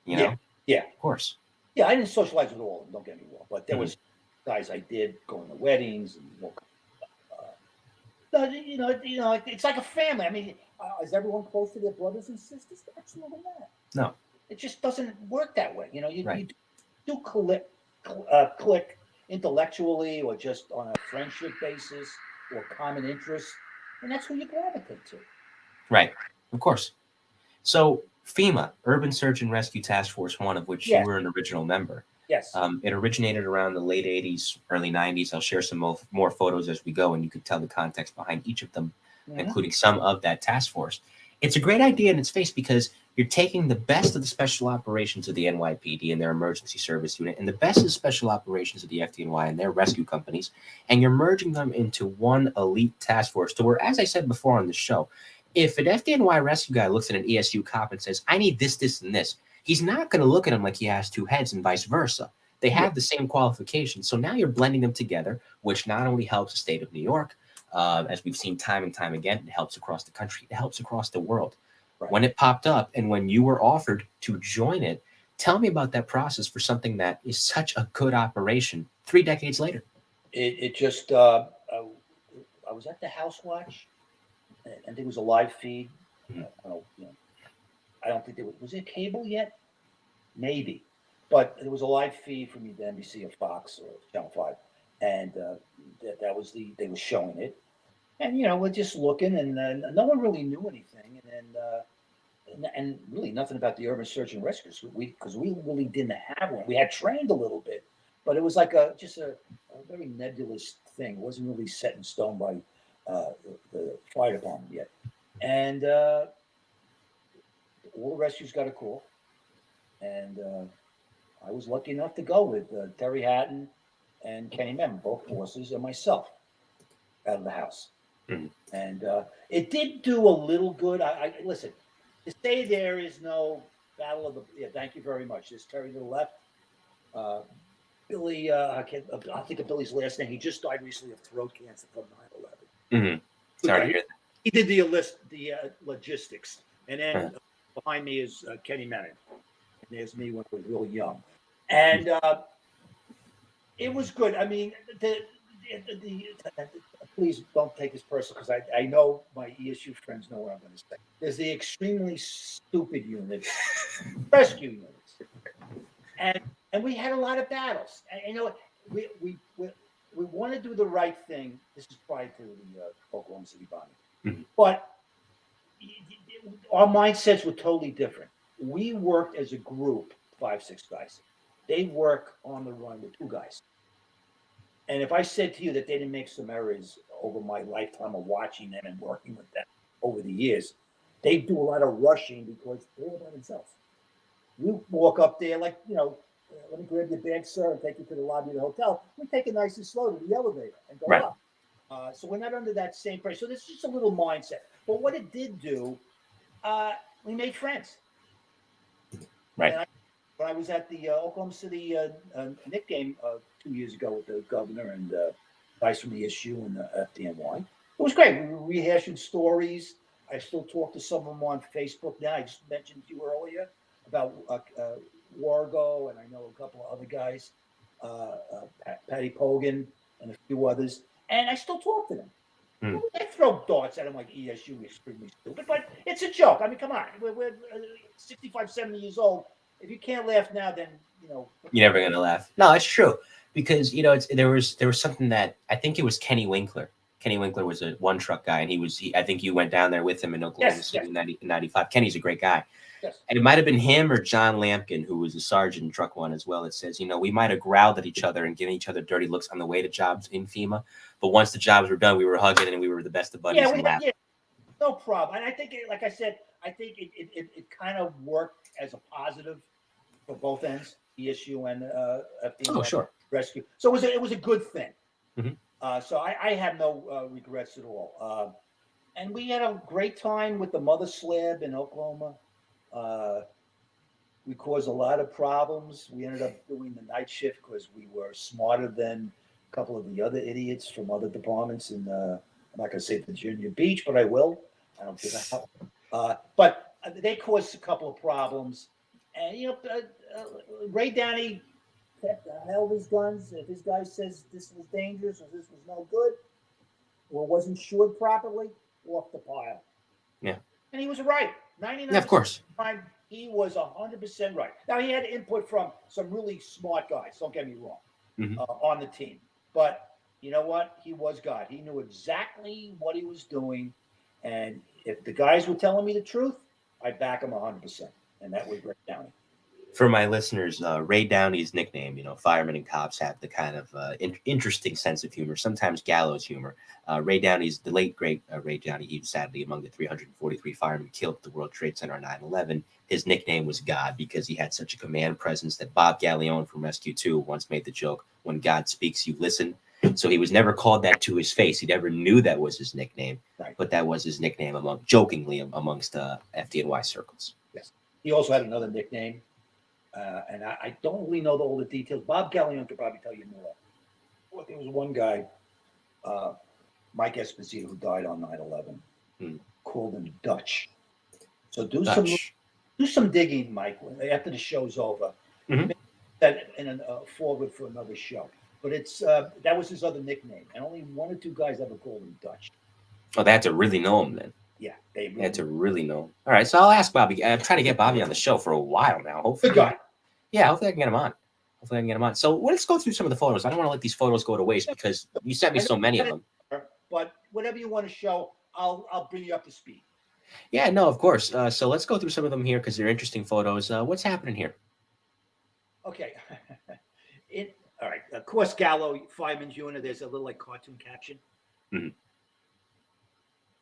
You know? Yeah. Of course. Yeah, I didn't socialize with all of them, don't get me wrong. But there was guys I did going to weddings and all kinds of stuff. You know, it's like a family. I mean, is everyone close to their brothers and sisters? Absolutely not. No. It just doesn't work that way. You know, you do click intellectually or just on a friendship basis or common interests, and that's who you gravitate to. Right. Of course. So FEMA, Urban Search and Rescue Task Force 1, of which you were an original member. Yes. It originated around the late 80s, early 90s. I'll share some more photos as we go, and you can tell the context behind each of them, including some of that task force. It's a great idea in its face because you're taking the best of the special operations of the NYPD and their emergency service unit and the best of the special operations of the FDNY and their rescue companies, and you're merging them into one elite task force to where, as I said before on the show, if an FDNY rescue guy looks at an ESU cop and says, I need this, this, and this, he's not going to look at him like he has two heads and vice versa. They have the same qualifications. So now you're blending them together, which not only helps the state of New York, as we've seen time and time again, it helps across the country, it helps across the world. Right. When it popped up and when you were offered to join it, tell me about that process for something that is such a good operation 3 decades later. It just, I was at the House Watch, and there was a live feed. I don't think there was it cable yet? Maybe. But there was a live feed from either NBC or Fox or Channel 5. And that was they were showing it. And, you know, we're just looking, and no one really knew anything. And really nothing about the urban search and rescue, because we really didn't have one. We had trained a little bit, but it was like just a very nebulous thing. It wasn't really set in stone by the fire department yet. And all the rescues got a call. And I was lucky enough to go with Terry Hatton and Kenny Mem, both bosses, and myself out of the house. And it did do a little good. I listen, To say there is no battle of the, yeah, thank you very much. There's Terry to the left. Billy, I'll think of Billy's last name. He just died recently of throat cancer from 9/11. Sorry to hear that. He did the logistics. And then behind me is Kenny Manning. And there's me when I was real young. And it was good. I mean, please don't take this personal, because I know my ESU friends know what I'm going to say. There's the extremely stupid unit, rescue units, and we had a lot of battles. And you know, we want to do the right thing. This is prior to the Oklahoma City bombing, but our mindsets were totally different. We worked as a group, 5-6 guys. They work on the run with 2 guys. And if I said to you that they didn't make some errors over my lifetime of watching them and working with them over the years, they do a lot of rushing because they're by themselves. You walk up there like, you know, let me grab your bag, sir, and take you to the lobby of the hotel. We take it nice and slow to the elevator and go up. So we're not under that same pressure. So this is just a little mindset. But what it did do, we made friends. Right. When I was at the Oklahoma City Knick game 2 years ago with the governor and guys from the issue and the FDNY, it was great. We were rehashing stories. I still talk to some of them on Facebook now. I just mentioned to you earlier about Wargo, and I know a couple of other guys, Patty Pogan and a few others, and I still talk to them. I throw darts at them like ESU is extremely stupid, but it's a joke. I mean, come on. We're 65, 70 years old. If you can't laugh now, then, you know. You're never going to laugh. No, it's true. Because, you know, there was something that, I think it was Kenny Winkler. Kenny Winkler was a one truck guy, and I think you went down there with him in Oklahoma City in 95. Kenny's a great guy. Yes. And it might have been him or John Lampkin, who was a sergeant in Truck One as well. It says, you know, we might have growled at each other and given each other dirty looks on the way to jobs in FEMA. But once the jobs were done, we were hugging and we were the best of buddies. Yeah, no problem. And I think, like I said, I think it kind of worked as a positive for both ends, the issue and FDNY rescue. So it was a good thing. So I have no regrets at all. And we had a great time with the Mother Slab in Oklahoma. We caused a lot of problems. We ended up doing the night shift because we were smarter than a couple of the other idiots from other departments in, I'm not going to say Virginia Beach, but I will. I don't give a hell. But they caused a couple of problems. And, you know, Ray Downey held his guns. If this guy says this was dangerous or this was no good or wasn't insured properly, off the pile. Yeah. And he was right. 99% of course. of the time, he was 100% right. Now, he had input from some really smart guys, don't get me wrong, on the team. But you know what? He was God. He knew exactly what he was doing. And if the guys were telling me the truth, I'd back him 100%. And that was Ray Downey. For my listeners, Ray Downey's nickname, you know, firemen and cops have the kind of interesting sense of humor, sometimes gallows humor. Ray Downey's, the late, great Ray Downey, he was sadly among the 343 firemen killed at the World Trade Center on 9/11. His nickname was God because he had such a command presence that Bob Galleone from Rescue 2 once made the joke, when God speaks, you listen. So he was never called that to his face. He never knew that was his nickname, but that was his nickname jokingly amongst FDNY circles. Yes. He also had another nickname. And I don't really know all the details. Bob Galleone could probably tell you more. Well, there was one guy, Mike Esposito, who died on 9/11, called him Dutch. So do some digging, Mike, after the show's over. That in a forward for another show. But it's that was his other nickname, and only 1 or 2 guys ever called him Dutch. Oh, they had to really know him then. Yeah, they had to really know him. All right, so I'll ask Bobby. I'm trying to get Bobby on the show for a while now. Hopefully, good guy. Yeah, hopefully I can get him on. So let's go through some of the photos. I don't want to let these photos go to waste because you sent me so many of them. But whatever you want to show, I'll bring you up to speed. Yeah, no, of course. So let's go through some of them here because they're interesting photos. What's happening here? Okay. All right. Of course, Gallo, Fireman's Unit, there's a little like cartoon caption.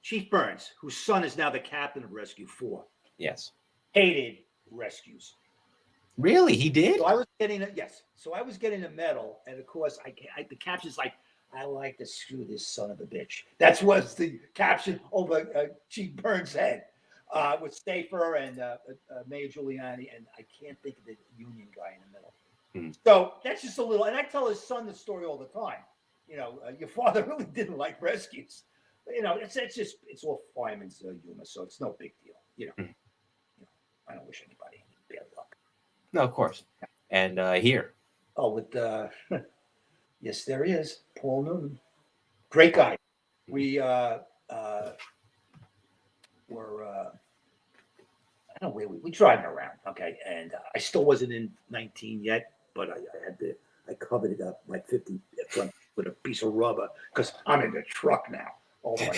Chief Burns, whose son is now the captain of Rescue 4. Yes. Hated rescues. Really? He did? So I was getting a medal, and of course, the caption's like, I like to screw this son of a bitch. That was the caption over Chief Burns' head. with Safer and Mayor Giuliani, and I can't think of the union guy in the middle. So that's just a little, and I tell his son the story all the time. Your father really didn't like rescues. It's all fireman's humor, so it's no big deal. I don't wish anybody any bad luck. No, of course. And here. Oh, with yes, there is Paul Newton, great guy. We were I don't know where we driving around, okay, and I still wasn't in 19 yet, but I covered it up like 50 front with a piece of rubber because I'm in the truck now. Oh my,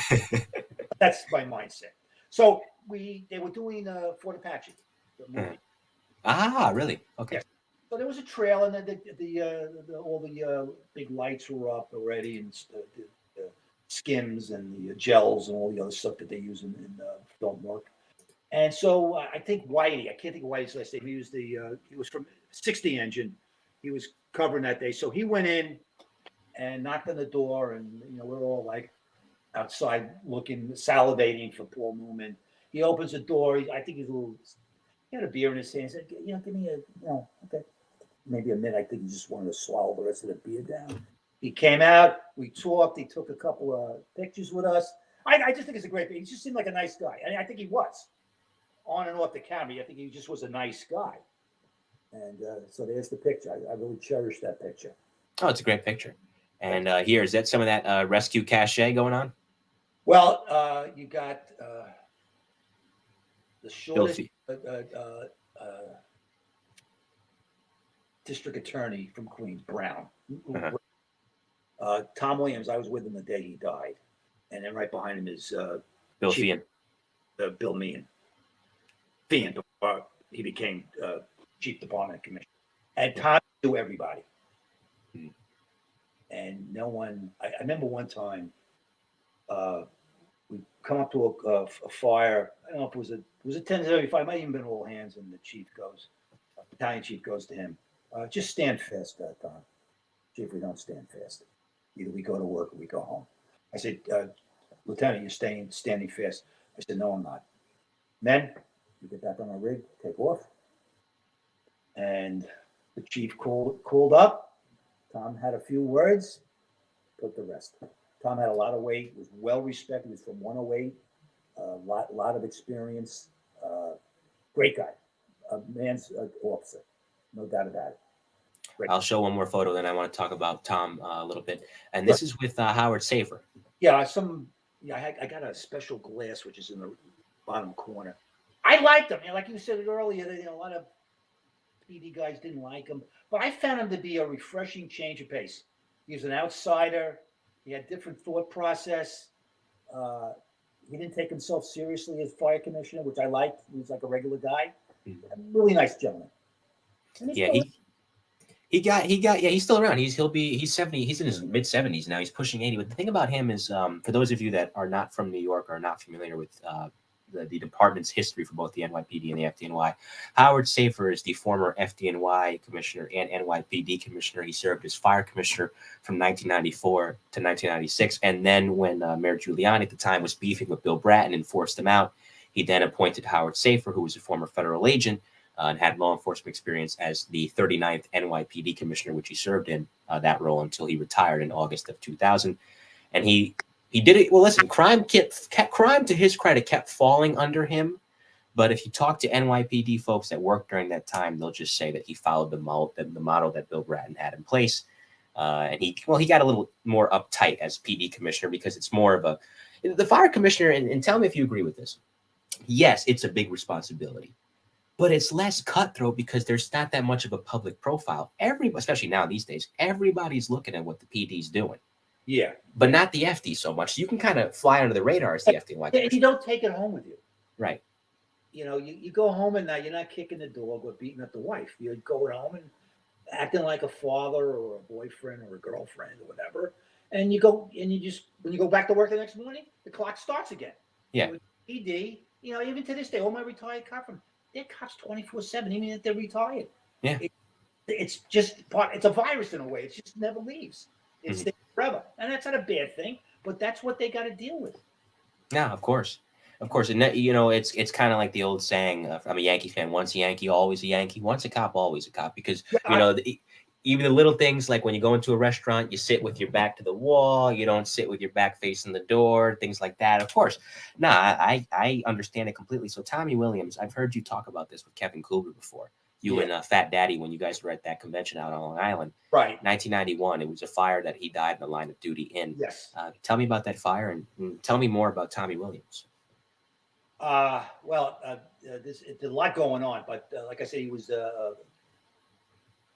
that's my mindset. So they were doing Fort Apache, the movie. Ah, really? Okay. Yes. So there was a trail, and then all the big lights were up already, and the skims and the gels and all the other stuff that they use in film work. And so I think Whitey, I can't think of Whitey's last name. He was from 60 Engine. He was covering that day. So he went in and knocked on the door, and we're all like outside looking, salivating for Paul Newman. He opens the door. I think he had a beer in his hand. He said, give me okay. Maybe a minute. I think he just wanted to swallow the rest of the beer down. He came out. We talked. He took a couple of pictures with us. I just think it's a great. He just seemed like a nice guy, and I think he was. On and off the camera, I think he just was a nice guy. And so there's the picture. I really cherish that picture. Oh, it's a great picture. And here, is that some of that rescue cachet going on? Well, you got the shortest district attorney from Queens, Brown. Tom Williams, I was with him the day he died. And then right behind him is Bill Feehan. Bill Meehan. Feehan, he became chief department commissioner. And Tom knew everybody. And no one, I remember one time, we come up to a fire. I don't know if it was a 1075, might even been all hands, and the battalion chief goes to him. Just stand fast, Tom. Chief, we don't stand fast. Either we go to work or we go home. I said, Lieutenant, you're standing fast. I said, no, I'm not. Men, we get back on our rig, take off. And the chief called up. Tom had a few words, took the rest. Tom had a lot of weight, was well respected. He was from 108, a lot of experience. Great guy, a man's officer, no doubt about it. Great. I'll show one more photo, then I want to talk about Tom a little bit. And this is with Howard Safer. Yeah, I got a special glass, which is in the bottom corner. I liked him. Like you said earlier, a lot of PD guys didn't like him, but I found him to be a refreshing change of pace. He was an outsider. He had different thought process. He didn't take himself seriously as fire commissioner, which I liked. He was like a regular guy. A really nice gentleman. Yeah, he's still around. He's 70. He's in his mid 70s now. He's pushing 80. But the thing about him is, for those of you that are not from New York or are not familiar with the department's history for both the NYPD and the FDNY, Howard Safer is the former FDNY commissioner and NYPD commissioner. He served as fire commissioner from 1994 to 1996. And then when Mayor Giuliani at the time was beefing with Bill Bratton and forced him out, he then appointed Howard Safer, who was a former federal agent and had law enforcement experience, as the 39th NYPD commissioner, which he served in that role until he retired in August of 2000. And he did it. Well, listen, crime to his credit kept falling under him. But if you talk to NYPD folks that worked during that time, they'll just say that he followed the model that Bill Bratton had in place. And he got a little more uptight as PD commissioner because it's more of the fire commissioner. And tell me if you agree with this. Yes, it's a big responsibility, but it's less cutthroat because there's not that much of a public profile. Especially now these days, everybody's looking at what the PD's doing. Yeah. But not the FD so much. You can kind of fly under the radar as the FDNY. And you don't take it home with you. Right. You go home and now you're not kicking the dog or beating up the wife. You're going home and acting like a father or a boyfriend or a girlfriend or whatever. And you go and when you go back to work the next morning, the clock starts again. Yeah. With PD, even to this day, all my retired cops they're cops 24/7, even if they're retired. Yeah. It's just it's a virus in a way. It just never leaves. It's there forever. And that's not a bad thing, but that's what they got to deal with. Yeah, of course. Of course, and you know, it's kind of like the old saying, I'm a Yankee fan, once a Yankee, always a Yankee, once a cop, always a cop, because, you know, even the little things, like when you go into a restaurant, you sit with your back to the wall, you don't sit with your back facing the door, things like that. Of course, I understand it completely. So Tommy Williams, I've heard you talk about this with Kevin Kluber before. You and Fat Daddy, when you guys were at that convention out on Long Island, Right. 1991, it was a fire that he died in the line of duty in. Yes. Tell me about that fire, and tell me more about Tommy Williams. It's a lot going on, but like I said, he was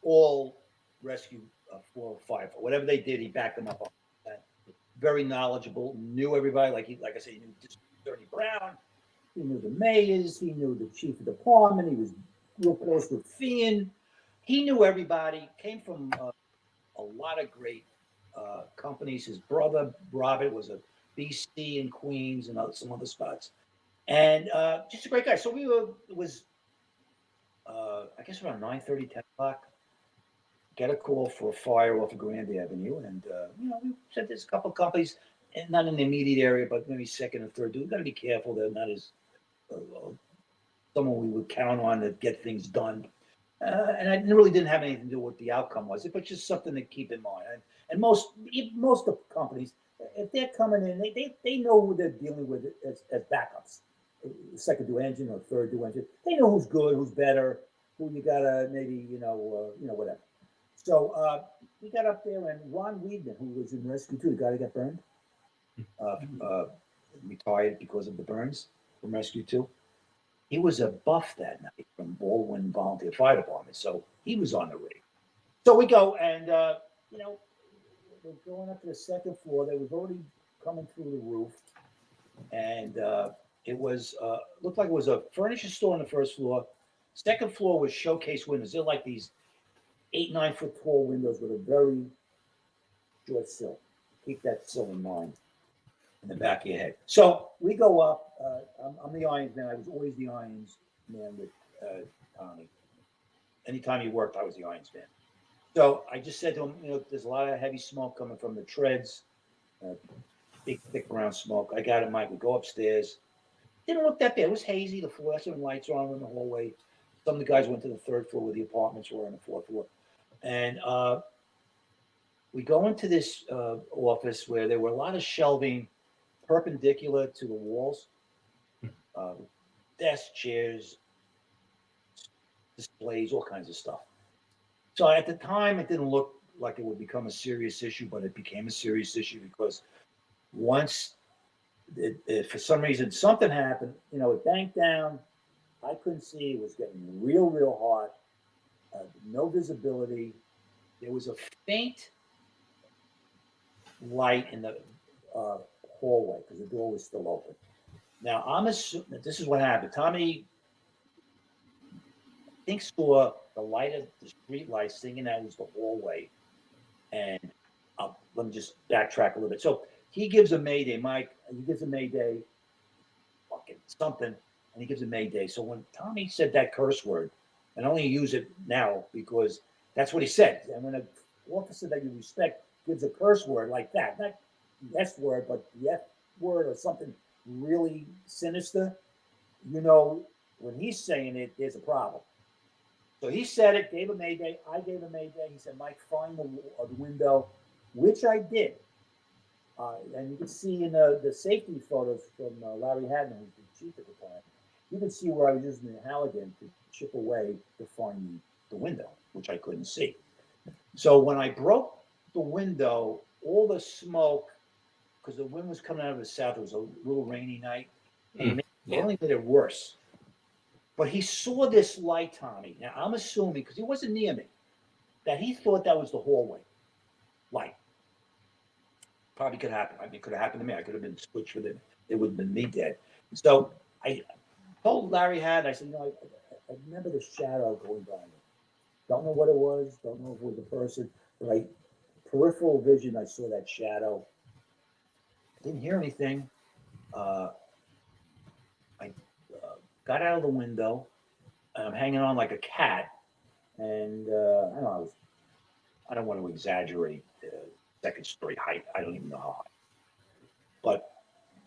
all rescue for firefighter. Whatever they did, he backed them up on that. Very knowledgeable, knew everybody. Like I said, he knew Attorney Brown, he knew the mayors, he knew the chief of department. He was real close with Fian. He knew everybody. Came from a lot of great companies. His brother Robert was a BC in Queens and some other spots. And just a great guy. So it was, I guess around 9:30, 10 o'clock, get a call for a fire off of Grand Avenue. And, we said there's a couple of companies, and not in the immediate area, but maybe second or third. We've got to be careful. They're not as someone we would count on to get things done. And I really didn't have anything to do with what the outcome was, but just something to keep in mind. And most of the companies, if they're coming in, they know who they're dealing with as backups. Second due engine or third due engine. They know who's good, who's better, who you gotta maybe, whatever. So we got up there, and Ron Weedman, who was in rescue too, the guy that got burned, retired because of the burns from rescue too. He was a buff that night from Baldwin Volunteer Fire Department, so he was on the rig. So we go, and we're going up to the second floor. They was already coming through the roof, and it was looked like it was a furniture store on the first floor. Second floor was showcase windows. They're like these 8-9 foot tall windows with a very short sill. Keep that sill in mind in the back of your head. So we go up. I'm the irons man. I was always the irons man with Tommy. Anytime he worked, I was the irons man. So I just said to him, there's a lot of heavy smoke coming from the treads, big, thick brown smoke. I got it, Mike. We go upstairs. Didn't look that bad. It was hazy. The fluorescent lights were on in the hallway. Some of the guys went to the third floor where the apartments were on the fourth floor. And we go into this office where there were a lot of shelving perpendicular to the walls, desks, chairs, displays, all kinds of stuff. So at the time, it didn't look like it would become a serious issue, but it became a serious issue because once, for some reason, something happened, it banked down. I couldn't see. It was getting real, real hot. No visibility. There was a faint light in the hallway because the door was still open. Now, I'm assuming that this is what happened. Tommy, I think, saw the light of the street lights, thinking that was the hallway. And let me just backtrack a little bit. So he gives a mayday, Mike. He gives a mayday, fucking something, and he gives a mayday. So when Tommy said that curse word, and I only use it now because that's what he said. And when an officer that you respect gives a curse word like that, not the S word, but the F word or something really sinister, when he's saying it, there's a problem. So he said it, gave a mayday. I gave a mayday. He said, Mike, find the window, which I did. And you can see in the safety photos from Larry Hadman, who's the chief at the time, you can see where I was using the Halligan to chip away to find the window, which I couldn't see. So when I broke the window, all the smoke, because the wind was coming out of the south, it was a little rainy night, and it only made it worse. But he saw this light, Tommy. Now, I'm assuming, because he wasn't near me, that he thought that was the hallway light. Probably could happen. I mean, it could have happened to me. I could have been switched with it. It would have been me dead. So I told Larry Hadd, I said, I remember the shadow going by me. Don't know what it was. Don't know if it was a person. But peripheral vision, I saw that shadow. I didn't hear anything. I got out of the window. I'm hanging on like a cat. And I don't want to exaggerate second story height. I don't even know how high. But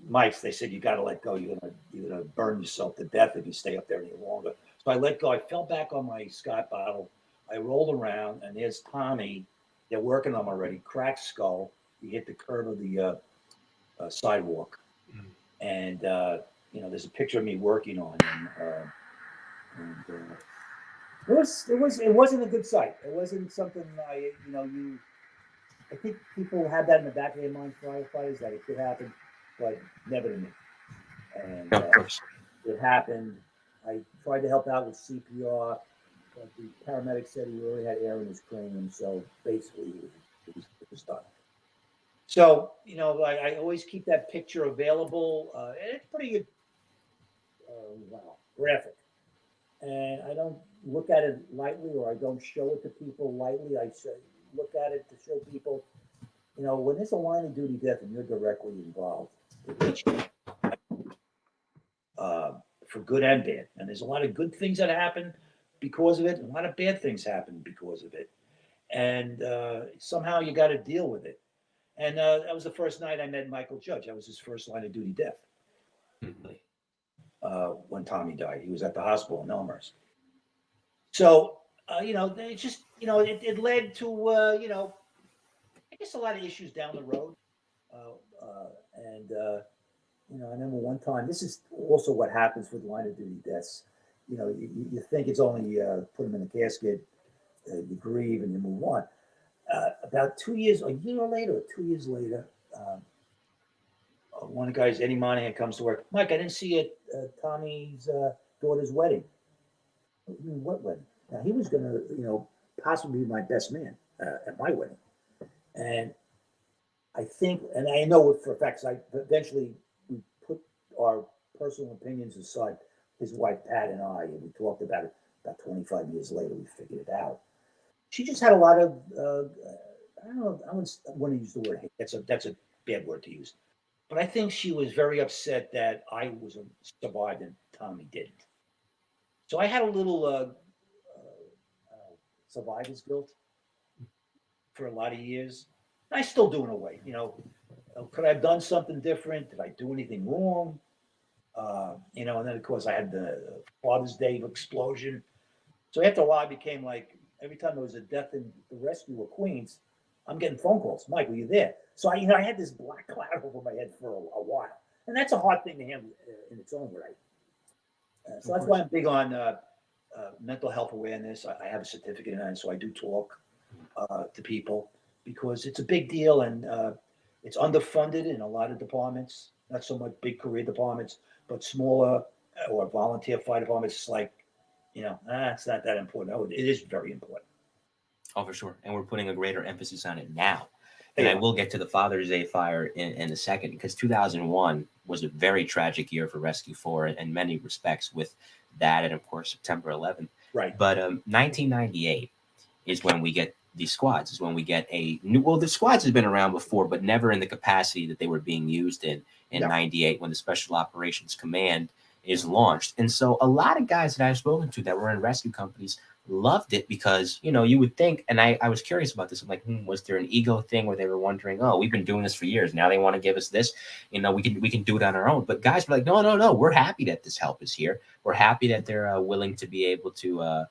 mice. They said, you got to let go. You're gonna burn yourself to death if you stay up there any longer. So I let go. I fell back on my Scott bottle. I rolled around, and there's Tommy. They're working on him already. Cracked skull. He hit the curb of the sidewalk. And, there's a picture of me working on him. It wasn't a good sight. It wasn't something I think people have that in the back of their mind, firefighters, that it could happen, but never to me. And Of course. it happened. I tried to help out with CPR, but the paramedic said he already had air in his cranium, so basically it was done. So, I always keep that picture available, and it's pretty good, graphic. And I don't look at it lightly, or I don't show it to people lightly. I look at it to show people, when there's a line of duty death and you're directly involved, for good and bad. And there's a lot of good things that happen because of it, and a lot of bad things happen because of it. And somehow you got to deal with it. And that was the first night I met Michael Judge. That was his first line of duty death. When Tommy died, he was at the hospital in Elmhurst. So, it just, it led to, I guess a lot of issues down the road. I remember one time, this is also what happens with line of duty deaths. You think it's only put them in a casket, you grieve and you move on. About 2 years, a year later, or 2 years later, one of the guys, Eddie Monahan, comes to work. Mike, I didn't see you at Tommy's daughter's wedding. What wedding? Now, he was going to, possibly be my best man at my wedding. And I think, and I know it for a fact, because eventually we put our personal opinions aside, his wife, Pat, and we talked about it. About 25 years later, we figured it out. She just had a lot of, I don't know, I want to use the word hate. That's a bad word to use. But I think she was very upset that I was survived and Tommy didn't. So I had a little survivor's guilt for a lot of years. I still do in a way. Could I have done something different? Did I do anything wrong? And then of course I had the Father's Day explosion. So after a while, I became like, every time there was a death in the rescue of Queens, I'm getting phone calls. Mike, were you there? So I had this black cloud over my head for a while, and that's a hard thing to handle in its own right. So that's why I'm big on mental health awareness. I have a certificate in that, so I do talk to people because it's a big deal, and it's underfunded in a lot of departments. Not so much big career departments, but smaller or volunteer fire departments. It's like, it's not that important. Oh, it is very important. Oh, for sure. And we're putting a greater emphasis on it now. And I will get to the Father's Day fire in a second, because 2001 was a very tragic year for Rescue 4 in many respects, with that and, of course, September 11th. Right. But 1998 is when we get these squads, is when we get a new, well, the squads has been around before, but never in the capacity that they were being used in 98, when the Special Operations Command is launched. And so a lot of guys that I've spoken to that were in rescue companies loved it, because you would think, and I was curious about this, I'm like, was there an ego thing where they were wondering, oh, we've been doing this for years, now they want to give us this, we can do it on our own? But guys were like, no, we're happy that this help is here, we're happy that they're willing to be able to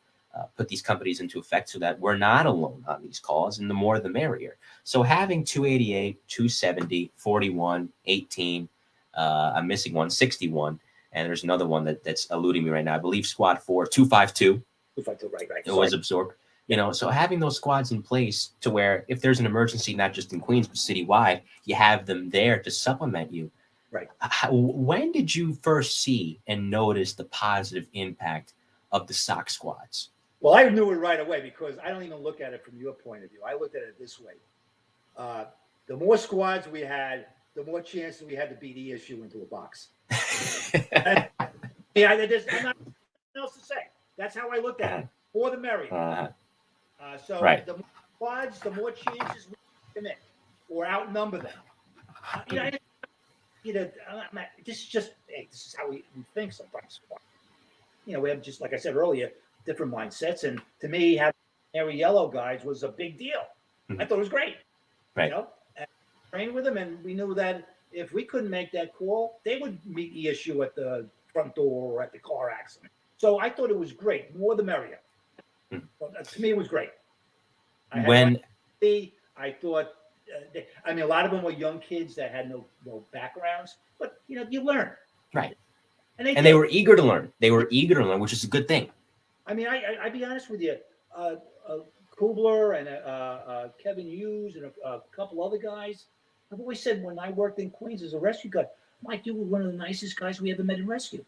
put these companies into effect so that we're not alone on these calls, and the more the merrier. So having 288, 270, 41, 18, I'm missing one, 61, and there's another one that's eluding me right now, I believe Squad 4, 252. Right. It was absorbed. So having those squads in place to where if there's an emergency, not just in Queens, but citywide, you have them there to supplement you. Right. When did you first see and notice the positive impact of the SOC squads? Well, I knew it right away, because I don't even look at it from your point of view. I looked at it this way. The more squads we had, the more chances we had to beat the issue into a box. There's nothing else to say. That's how I looked at it. More the merrier. The more squads, the more chances we commit or outnumber them. This is just, this is how we think sometimes. We have, just like I said earlier, different mindsets. And to me, having Canary Yellow guys was a big deal. I thought it was great. Right. And trained with them, and we knew that if we couldn't make that call, they would meet the issue at the front door or at the car accident. So I thought it was great. More the merrier. To me, it was great. I thought, I mean, a lot of them were young kids that had no backgrounds, but you learn. Right. And they were eager to learn. They were eager to learn, which is a good thing. I mean, I'd be honest with you. Kubler and Kevin Hughes and a couple other guys. I've always said when I worked in Queens as a rescue guy, Mike, you were one of the nicest guys we ever met in rescue.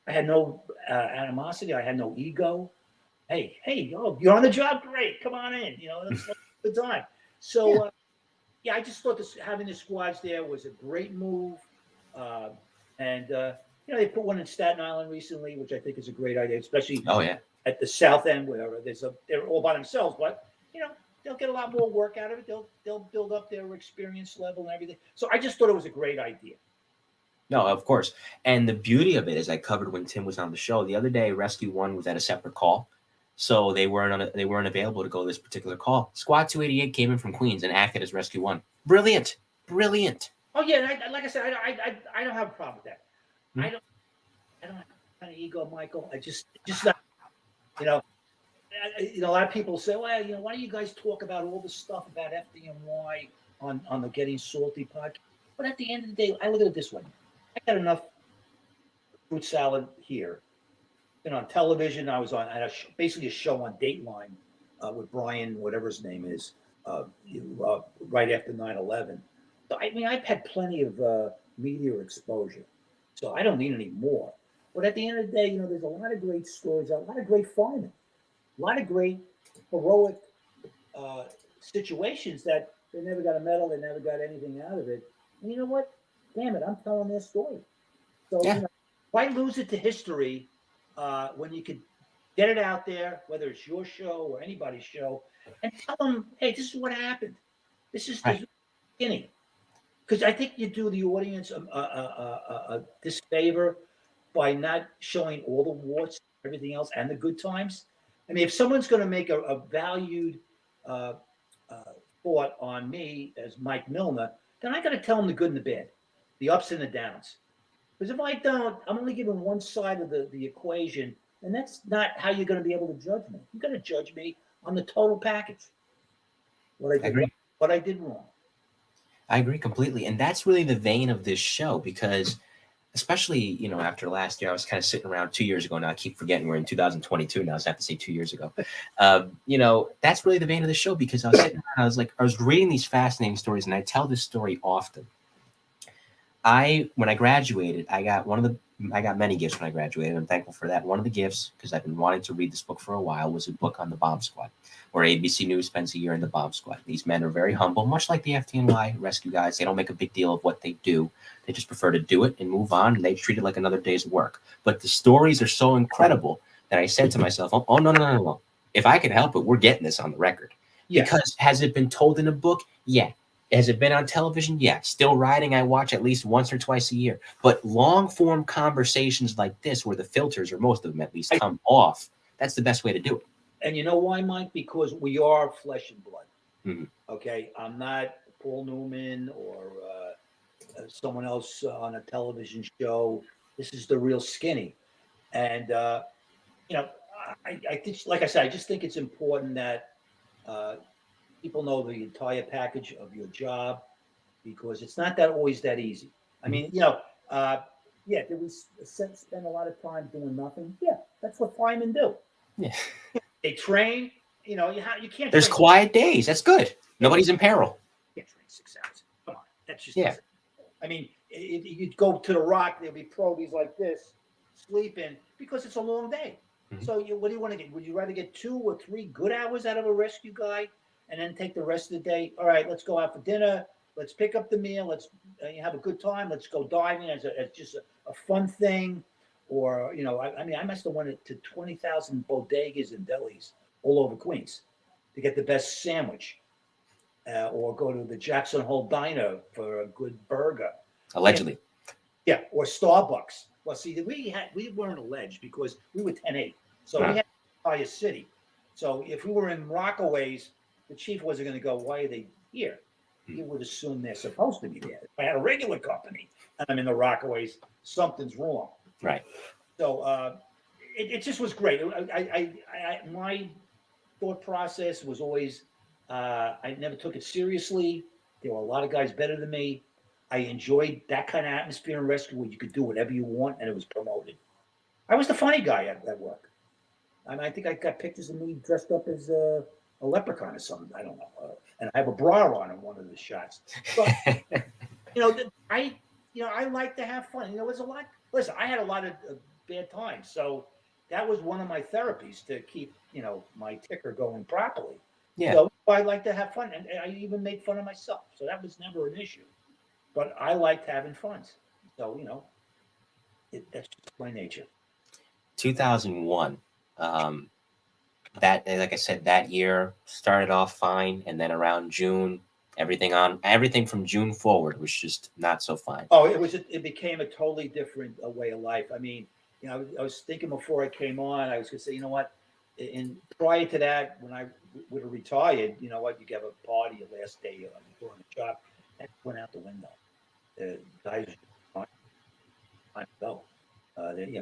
I had no animosity. I had no ego. Hey, you're on the job? Great. Come on in. That's the time. So, I just thought having the squads there was a great move. And they put one in Staten Island recently, which I think is a great idea, especially at the south end where they're all by themselves. But they'll get a lot more work out of it. They'll build up their experience level and everything. So I just thought it was a great idea. No, of course. And the beauty of it, as I covered when Tim was on the show the other day, Rescue 1 was at a separate call. So they weren't available to go to this particular call. Squad 288 came in from Queens and acted as Rescue 1. Brilliant. Oh yeah, like I said, I don't have a problem with that. Mm-hmm. I don't have kind of ego, Michael. I just not, a lot of people say, well, why don't you guys talk about all this stuff about FDNY on the Getting Salty podcast? But at the end of the day, I look at it this way: I got enough fruit salad here. On television, I was on basically a show on Dateline with Brian, whatever his name is, right after 9/11. So I mean, I've had plenty of media exposure, so I don't need any more. But at the end of the day, there's a lot of great stories, a lot of great firemen, a lot of great heroic situations that they never got a medal, they never got anything out of it. And you know what? Damn it, I'm telling their story. So why lose it to history when you could get it out there, whether it's your show or anybody's show, and tell them, hey, this is what happened. This is the beginning. Because I think you do the audience a disfavor by not showing all the warts, everything else, and the good times. I mean, if someone's going to make a valued thought on me as Mike Milner, then I got to tell them the good and the bad, the ups and the downs. Because if I don't, I'm only giving one side of the equation, and that's not how you're going to be able to judge me. You're going to judge me on the total package. What I did wrong. I agree completely. And that's really the vein of this show, because especially, after last year, I was kind of sitting around 2 years ago now. I keep forgetting we're in 2022 now, so I have to say 2 years ago. That's really the vein of the show, because I was sitting around, I was reading these fascinating stories, and I tell this story often. When I graduated, I got many gifts when I graduated. I'm thankful for that. One of the gifts, because I've been wanting to read this book for a while, was a book on the bomb squad, where ABC News spends a year in the bomb squad. These men are very humble, much like the FDNY rescue guys. They don't make a big deal of what they do. They just prefer to do it and move on, and they treat it like another day's work. But the stories are so incredible that I said to myself, oh, no. If I can help it, we're getting this on the record. Yes. Because has it been told in a book? Yeah. Has it been on television? Yeah. Still riding, I watch at least once or twice a year. But long-form conversations like this, where the filters, or most of them at least, come off, that's the best way to do it. And you know why, Mike? Because we are flesh and blood. Mm-hmm. Okay? I'm not Paul Newman or someone else on a television show. This is the real skinny. And, I think, like I said, I just think it's important that people know the entire package of your job, because it's not always that easy. I mean, did we spend a lot of time doing nothing? Yeah, that's what firemen do. Yeah. They train, you can't. There's quiet days. That's good. Nobody's in peril. You can't train 6 hours. Come on. That's just, I mean, you'd go to the Rock, there'll be probies like this, sleeping, because it's a long day. Mm-hmm. So what do you want to get? Would you rather get 2 or 3 good hours out of a rescue guy and then take the rest of the day? All right, let's go out for dinner. Let's pick up the meal. Let's have a good time. Let's go diving as just a fun thing. Or, I must have went to 20,000 bodegas and delis all over Queens to get the best sandwich. Or go to the Jackson Hole Diner for a good burger. Allegedly. Yeah, or Starbucks. Well, see, we weren't alleged because we were 10-8. So we had the entire city. So if we were in Rockaways, the chief wasn't going to go, why are they here? you would assume they're supposed to be there. If I had a regular company and I'm in the Rockaways, something's wrong. Right. So it just was great. My thought process was always, I never took it seriously. There were a lot of guys better than me. I enjoyed that kind of atmosphere in rescue where you could do whatever you want and it was promoted. I was the funny guy at work. And I think I got pictures of me dressed up as a leprechaun or something. I don't know. And I have a bra on in one of the shots. But, I like to have fun. It was a lot. Listen, I had a lot of bad times. So that was one of my therapies to keep, my ticker going properly. Yeah. So I like to have fun. And I even made fun of myself. So that was never an issue. But I liked having fun. So, that's just my nature. 2001. That, like I said, that year started off fine, and then around June, everything from June forward was just not so fine. Oh, it became a totally different way of life. I mean, I was thinking before I came on, I was going to say, you know what? And prior to that, when I would have retired, you know what? You have a party your last day during the job, that went out the window. The guys time to go.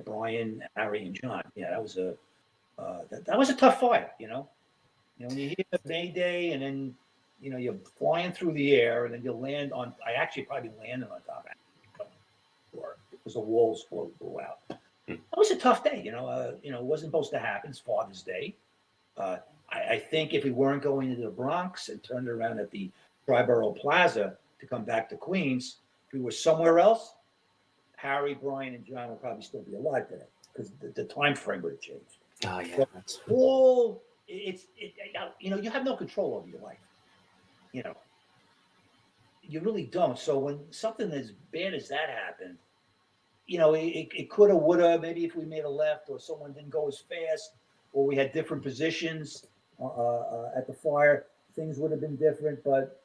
Brian, Harry, and John. Yeah, that was a tough fire. When you hear Mayday and then you're flying through the air and then you land on. I actually probably landed on top of it because the walls blew out. That was a tough day. It wasn't supposed to happen. It's Father's Day. I think if we weren't going into the Bronx and turned around at the Triborough Plaza to come back to Queens, if we were somewhere else, Harry, Brian, and John will probably still be alive today because the time frame would have changed. Oh yeah, So that's you have no control over your life. You really don't. So when something as bad as that happened, it could have, would have, maybe if we made a left or someone didn't go as fast or we had different positions at the fire, things would have been different. But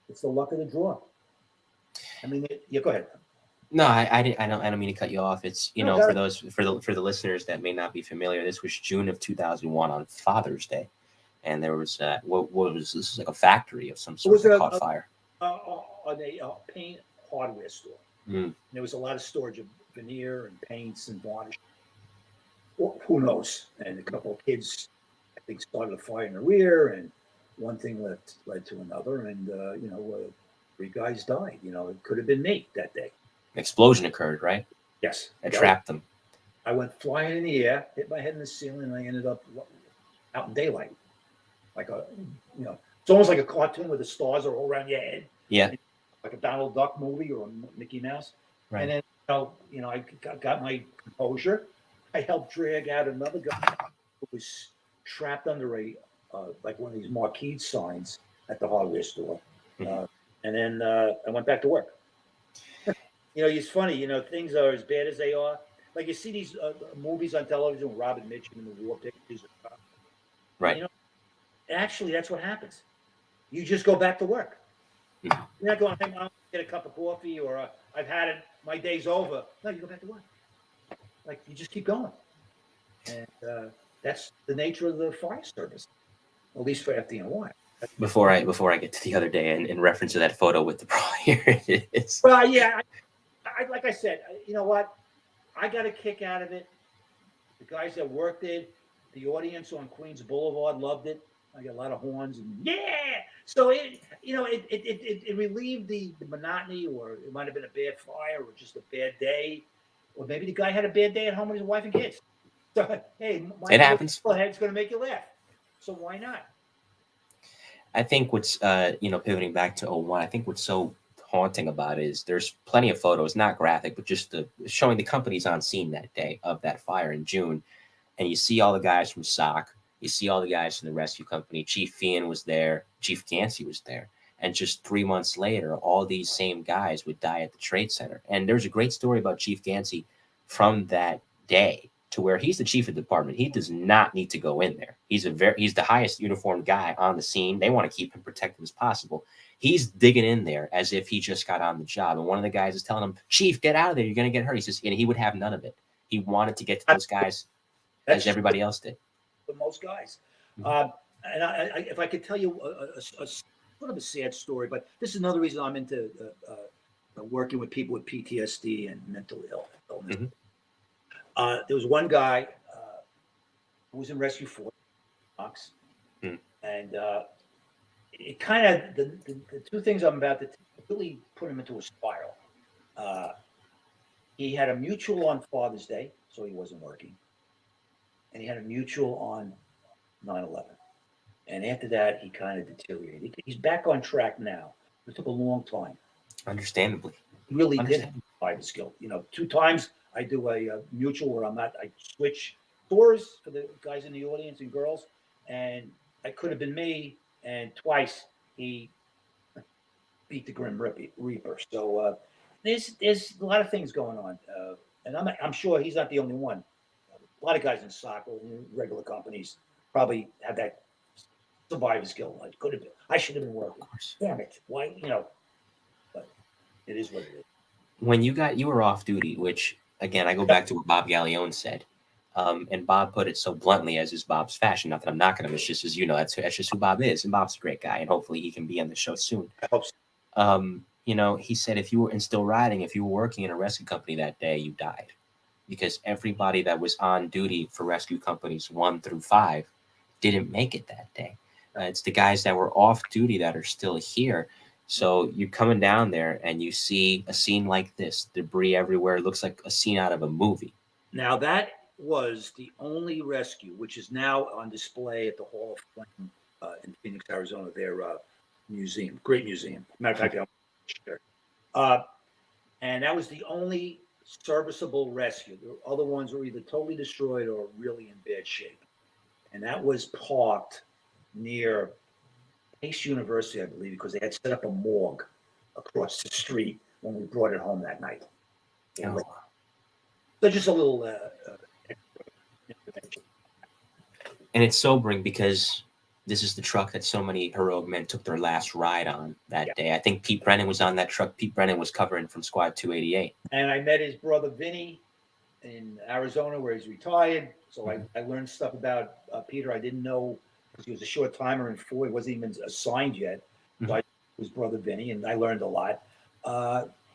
it's the luck of the draw. I mean, go ahead. No, I don't mean to cut you off. It's for the listeners that may not be familiar, this was June of 2001 on Father's Day, and there was what was this? Was like a factory of some sort that caught fire. On a paint hardware store. Mm. There was a lot of storage of veneer and paints and varnish. Well, who knows? And a couple of kids, I think, started a fire in the rear, and one thing led to another, and 3 guys died. It could have been me that day. An explosion occurred, right? Yes. It trapped them. I went flying in the air, hit my head in the ceiling, and I ended up out in daylight. Like it's almost like a cartoon where the stars are all around your head. Yeah. Like a Donald Duck movie or a Mickey Mouse. Right. And then, I got my composure. I helped drag out another guy who was trapped under like one of these marquee signs at the hardware store. Mm-hmm. And then I went back to work. It's funny, things are as bad as they are. Like you see these movies on television with Robin Mitchum and the war pictures. Right. Actually, that's what happens. You just go back to work. Mm-hmm. You're not going, hey, Mom, get a cup of coffee or I've had it, my day's over. No, you go back to work. Like you just keep going. And that's the nature of the fire service, at least for FDNY. Before I get to the other day and in reference to that photo with the prior, well, yeah, like I said, you know what? I got a kick out of it. The guys that worked it, the audience on Queens Boulevard loved it. I got a lot of horns and yeah. So it relieved the monotony, or it might have been a bad fire or just a bad day, or maybe the guy had a bad day at home with his wife and kids. So hey, it happens. Head's going to make you laugh. So why not? I think what's pivoting back to 01, I think what's so haunting about it is there's plenty of photos, not graphic, but just showing the companies on scene that day of that fire in June, and you see all the guys from SOC, you see all the guys from the rescue company. Chief Fian was there, Chief Gansey was there, and just 3 months later, all these same guys would die at the Trade Center. And there's a great story about Chief Gansey from that day, to where he's the chief of the department. He does not need to go in there. He's the highest uniformed guy on the scene. They want to keep him protected as possible. He's digging in there as if he just got on the job. And one of the guys is telling him, Chief, get out of there. You're going to get hurt. He says, and he would have none of it. He wanted to get to those guys as everybody else did. For most guys. And if I could tell you sort of a sad story, but this is another reason I'm into working with people with PTSD and mental illness. There was one guy who was in rescue force, Bronx, and it kind of the two things I'm about to really put him into a spiral. He had a mutual on Father's Day, so he wasn't working, and he had a mutual on 9/11. And after that, he kind of deteriorated. He's back on track now. It took a long time. Understandably. He really did find the skill. 2 times I do a mutual where I switch doors for the guys in the audience and girls, and it could have been me. And twice he beat the Grim Reaper. So there's a lot of things going on, and I'm sure he's not the only one. A lot of guys in soccer and regular companies probably have that survival skill. I could have been. I should have been working. Damn it! Why? But it is what it is. When you were off duty, which again I go back to what Bob Gallione said, and Bob put it so bluntly, as is Bob's fashion. Not that I'm knocking him. It's just as that's just who Bob is, and Bob's a great guy, and hopefully he can be on the show soon. I hope so. He said if you were still riding, if you were working in a rescue company that day, you died, because everybody that was on duty for rescue companies 1 through 5 didn't make it that day. It's the guys that were off duty that are still here. So you're coming down there and you see a scene like this, debris everywhere. It looks like a scene out of a movie. Now that was the only rescue, which is now on display at the Hall of Fame in Phoenix, Arizona, their museum, great museum. Matter of fact, I'm sure. And that was the only serviceable rescue. The other ones were either totally destroyed or really in bad shape. And that was parked near Pace University, I believe, because they had set up a morgue across the street when we brought it home that night. So just a little intervention. And it's sobering because this is the truck that so many heroic men took their last ride on that day. I think Pete Brennan was on that truck. Pete Brennan was covering from Squad 288. And I met his brother Vinny in Arizona, where he's retired. So I learned stuff about Peter I didn't know, because he was a short timer in 4. He wasn't even assigned yet. So I knew his brother Vinny, and I learned a lot.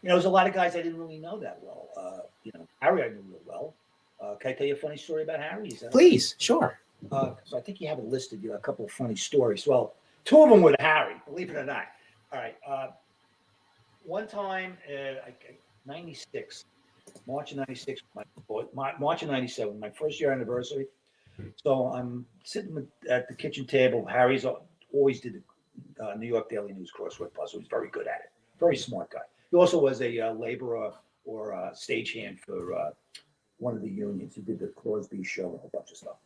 There's a lot of guys I didn't really know that well. Harry I knew real well. Can I tell you a funny story about Harry? Please, sure. So I think you have it listed, a couple of funny stories. Well, 2 of them with Harry, believe it or not. All right. One time, 96, March of 96, March of 97, my first year anniversary. So I'm sitting at the kitchen table. Harry's always did the New York Daily News crossword puzzle. He's very good at it. Very smart guy. He also was a laborer or a stagehand for one of the unions. He did the Crosby show and a whole bunch of stuff.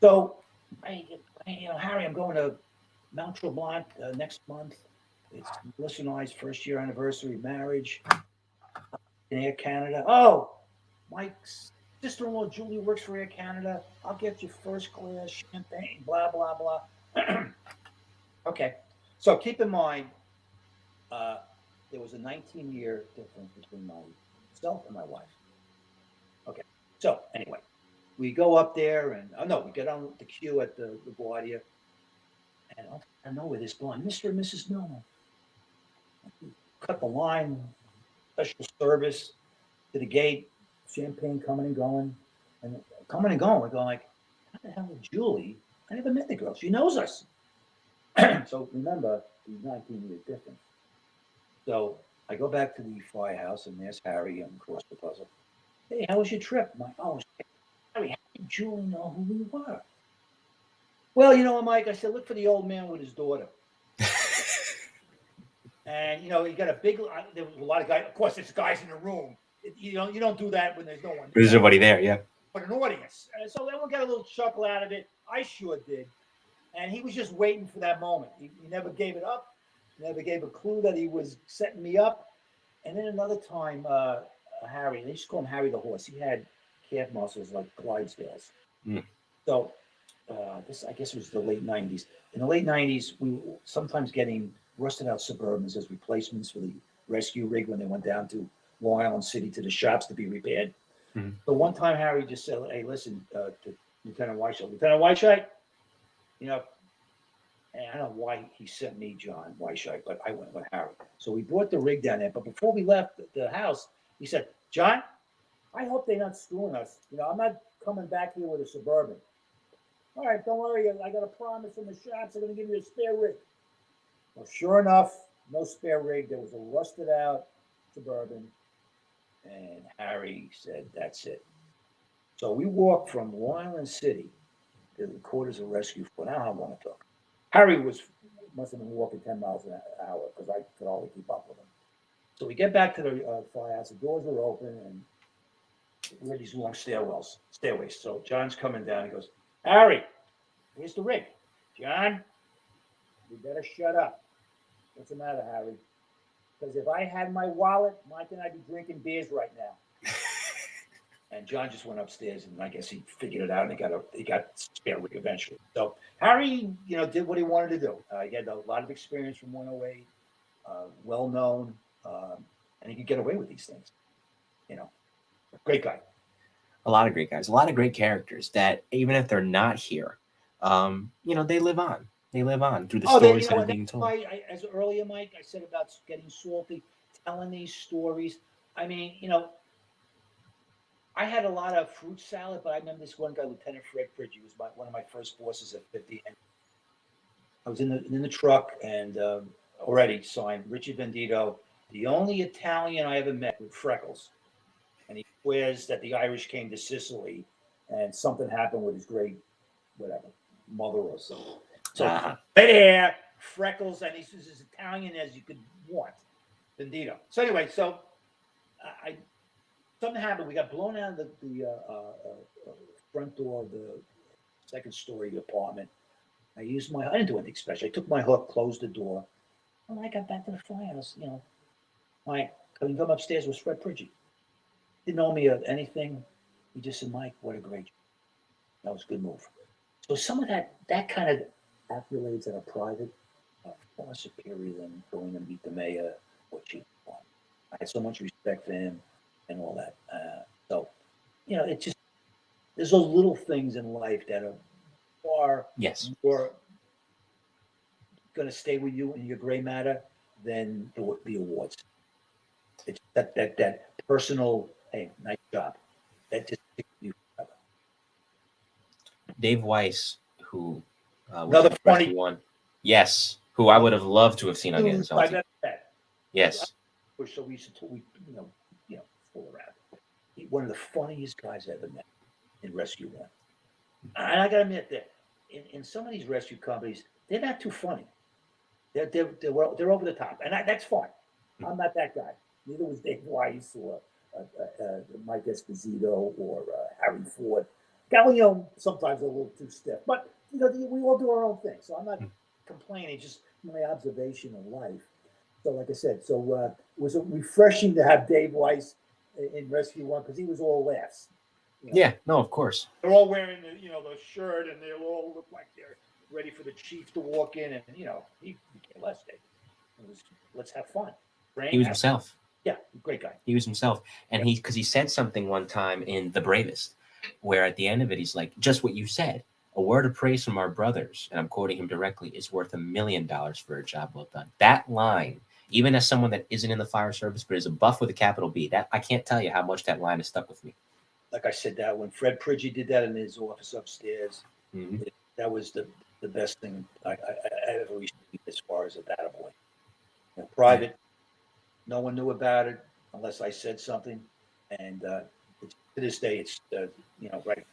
So anyway, Harry, I'm going to Mount Tremblant next month. It's Melissa and I's first year anniversary of marriage in Air Canada. Oh, my sister-in-law Julie works for Air Canada. I'll get you first class champagne, blah, blah, blah. Okay. So keep in mind, there was a 19-year difference between myself and my wife. Okay. So anyway, we go up there and, we get on the queue at the LaGuardia. And I know where this blonde, Mr. and Mrs. Milner. Cut the line, special service to the gate, champagne coming and going. And coming and going, we're going like, how the hell is Julie? I never met the girl. She knows us. So remember, the 19-year difference. So I go back to the Firehouse, and there's Harry on cross the puzzle. Hey, how was your trip? I'm like, Harry, how did Julie know who we were? Well, Mike, I said, look for the old man with his daughter. And, you got a big, there was a lot of guys. Of course, there's guys in the room. You don't do that when there's no one. There's nobody there, yeah. But an audience. And so everyone got a little chuckle out of it. I sure did. And he was just waiting for that moment. He never gave it up. Never gave a clue that he was setting me up. And then another time, Harry, they used to call him Harry the horse. He had calf muscles like Clydesdales. So this, I guess, was the late 90s. In the late 90s, we were sometimes getting rusted out Suburbans as replacements for the rescue rig when they went down to Long Island City to the shops to be repaired. So one time, Harry just said, hey, listen, to Lieutenant Whiteside. Lieutenant Whiteside, And I don't know why he sent me John Weishite, but I went with Harry. So we brought the rig down there. But before we left the house, he said, John, I hope they're not screwing us. I'm not coming back here with a Suburban. All right, don't worry. I got a promise from the shops. They're going to give you a spare rig. Well, sure enough, no spare rig. There was a rusted out Suburban. And Harry said, that's it. So we walked from Long Island City to the quarters of rescue for now. I want to talk. Harry must have been walking 10 miles an hour because I could hardly keep up with him. So we get back to the firehouse. The doors are open and we had these long stairways. So John's coming down. He goes, Harry, here's the rig. John, you better shut up. What's the matter, Harry? Because if I had my wallet, Mike and I'd be drinking beers right now. And John just went upstairs, and I guess he figured it out, and he got spare rig eventually. So Harry, did what he wanted to do. He had a lot of experience from 108, well known, and he could get away with these things. Great guy. A lot of great guys, a lot of great characters that even if they're not here, they live on. They live on through the stories that are being told. As earlier, Mike, I said about getting salty, telling these stories. I mean, I had a lot of fruit salad, but I remember this one guy, Lieutenant Fred Pridge. He was one of my first bosses at 50. And I was in the truck and already signed Richard Vendito, the only Italian I ever met with freckles. And he swears that the Irish came to Sicily and something happened with his great, mother or something. So red hair, freckles, and he's as Italian as you could want. Vendito. So anyway, something happened. We got blown out of the front door of the second story apartment. I didn't do anything special. I took my hook, closed the door. When I got back to the firehouse, Mike, coming upstairs was Fred Pridge. Didn't know me of anything. He just said, Mike, what a great job. That was a good move. So some of that kind of accolades that are private are far superior than going to meet the mayor or chief. I had so much respect for him and all that. It's just, there's those little things in life that are far more going to stay with you in your gray matter than the awards. It's that personal, hey, nice job. That just sticks with you forever. Dave Weiss, who another funny one. Yes, who I would have loved to have seen on Getting Salty. Yes. So we used to, fool around. One of the funniest guys I ever met in Rescue One. And I got to admit that in some of these rescue companies, they're not too funny. They're over the top, and that's fine. I'm not that guy. Neither was Dave Weiss or Mike Esposito or Harry Ford. Gallione sometimes a little too stiff, but we all do our own thing. So I'm not complaining. Just my observation of life. So, like I said, it was refreshing to have Dave Weiss in Rescue One because he was all laughs. Yeah, no, of course. They're all wearing the shirt, and they all look like they're ready for the chief to walk in, and he can't less. Dave. It was, let's have fun. He was himself. Yeah, great guy. He was himself, and because he said something one time in The Bravest, where at the end of it he's like, just what you said. A word of praise from our brothers, and I'm quoting him directly, is worth $1 million for a job well done. That line, even as someone that isn't in the fire service but is a buff with a capital B, that I can't tell you how much that line has stuck with me. Like I said, that when Fred Pridge did that in his office upstairs, that was the best thing I ever received as far as a data boy. Private, no one knew about it unless I said something, and to this day, it's right.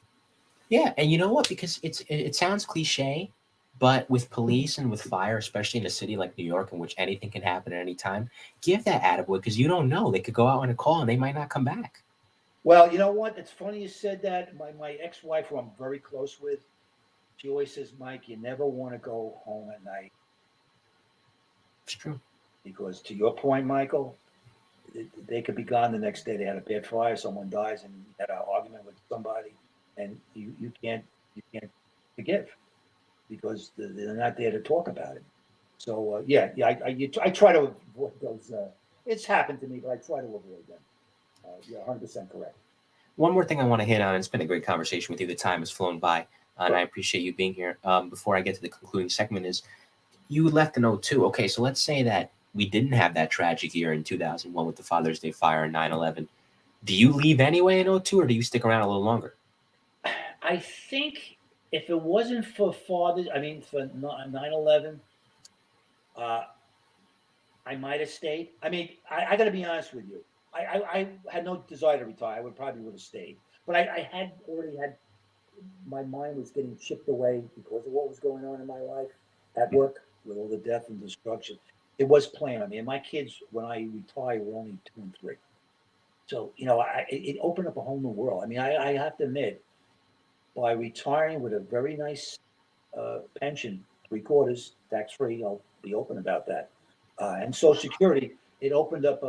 Yeah, and you know what? Because it sounds cliche, but with police and with fire, especially in a city like New York, in which anything can happen at any time, give that attaboy because you don't know. They could go out on a call and they might not come back. Well, you know what? It's funny you said that. My ex-wife, who I'm very close with, she always says, Mike, you never want to go home at night. It's true. Because to your point, Michael, they could be gone the next day. They had a bad fire, someone dies, and you had an argument with somebody, and you can't forgive because they're not there to talk about it. So I try to avoid those. It's happened to me, but I try to avoid them. You're 100% correct. One more thing I want to hit on, and it's been a great conversation with you. The time has flown by, and I appreciate you being here. Before I get to the concluding segment, is You left in 02. Okay, so let's say that we didn't have that tragic year in 2001 with the Father's Day fire and 9/11. Do you leave anyway in 02, or do you stick around a little longer? I think if it wasn't for for 9/11, I might have stayed. I mean, I got to be honest with you. I had no desire to retire. I would have stayed, but I had already had my mind was getting chipped away because of what was going on in my life at work with all the death and destruction. It was planned. I mean, my kids when I retired were only 2 and 3, so it opened up a whole new world. I mean, I have to admit, by retiring with a very nice pension, 3/4 tax free. I'll be open about that. And Social Security, it opened up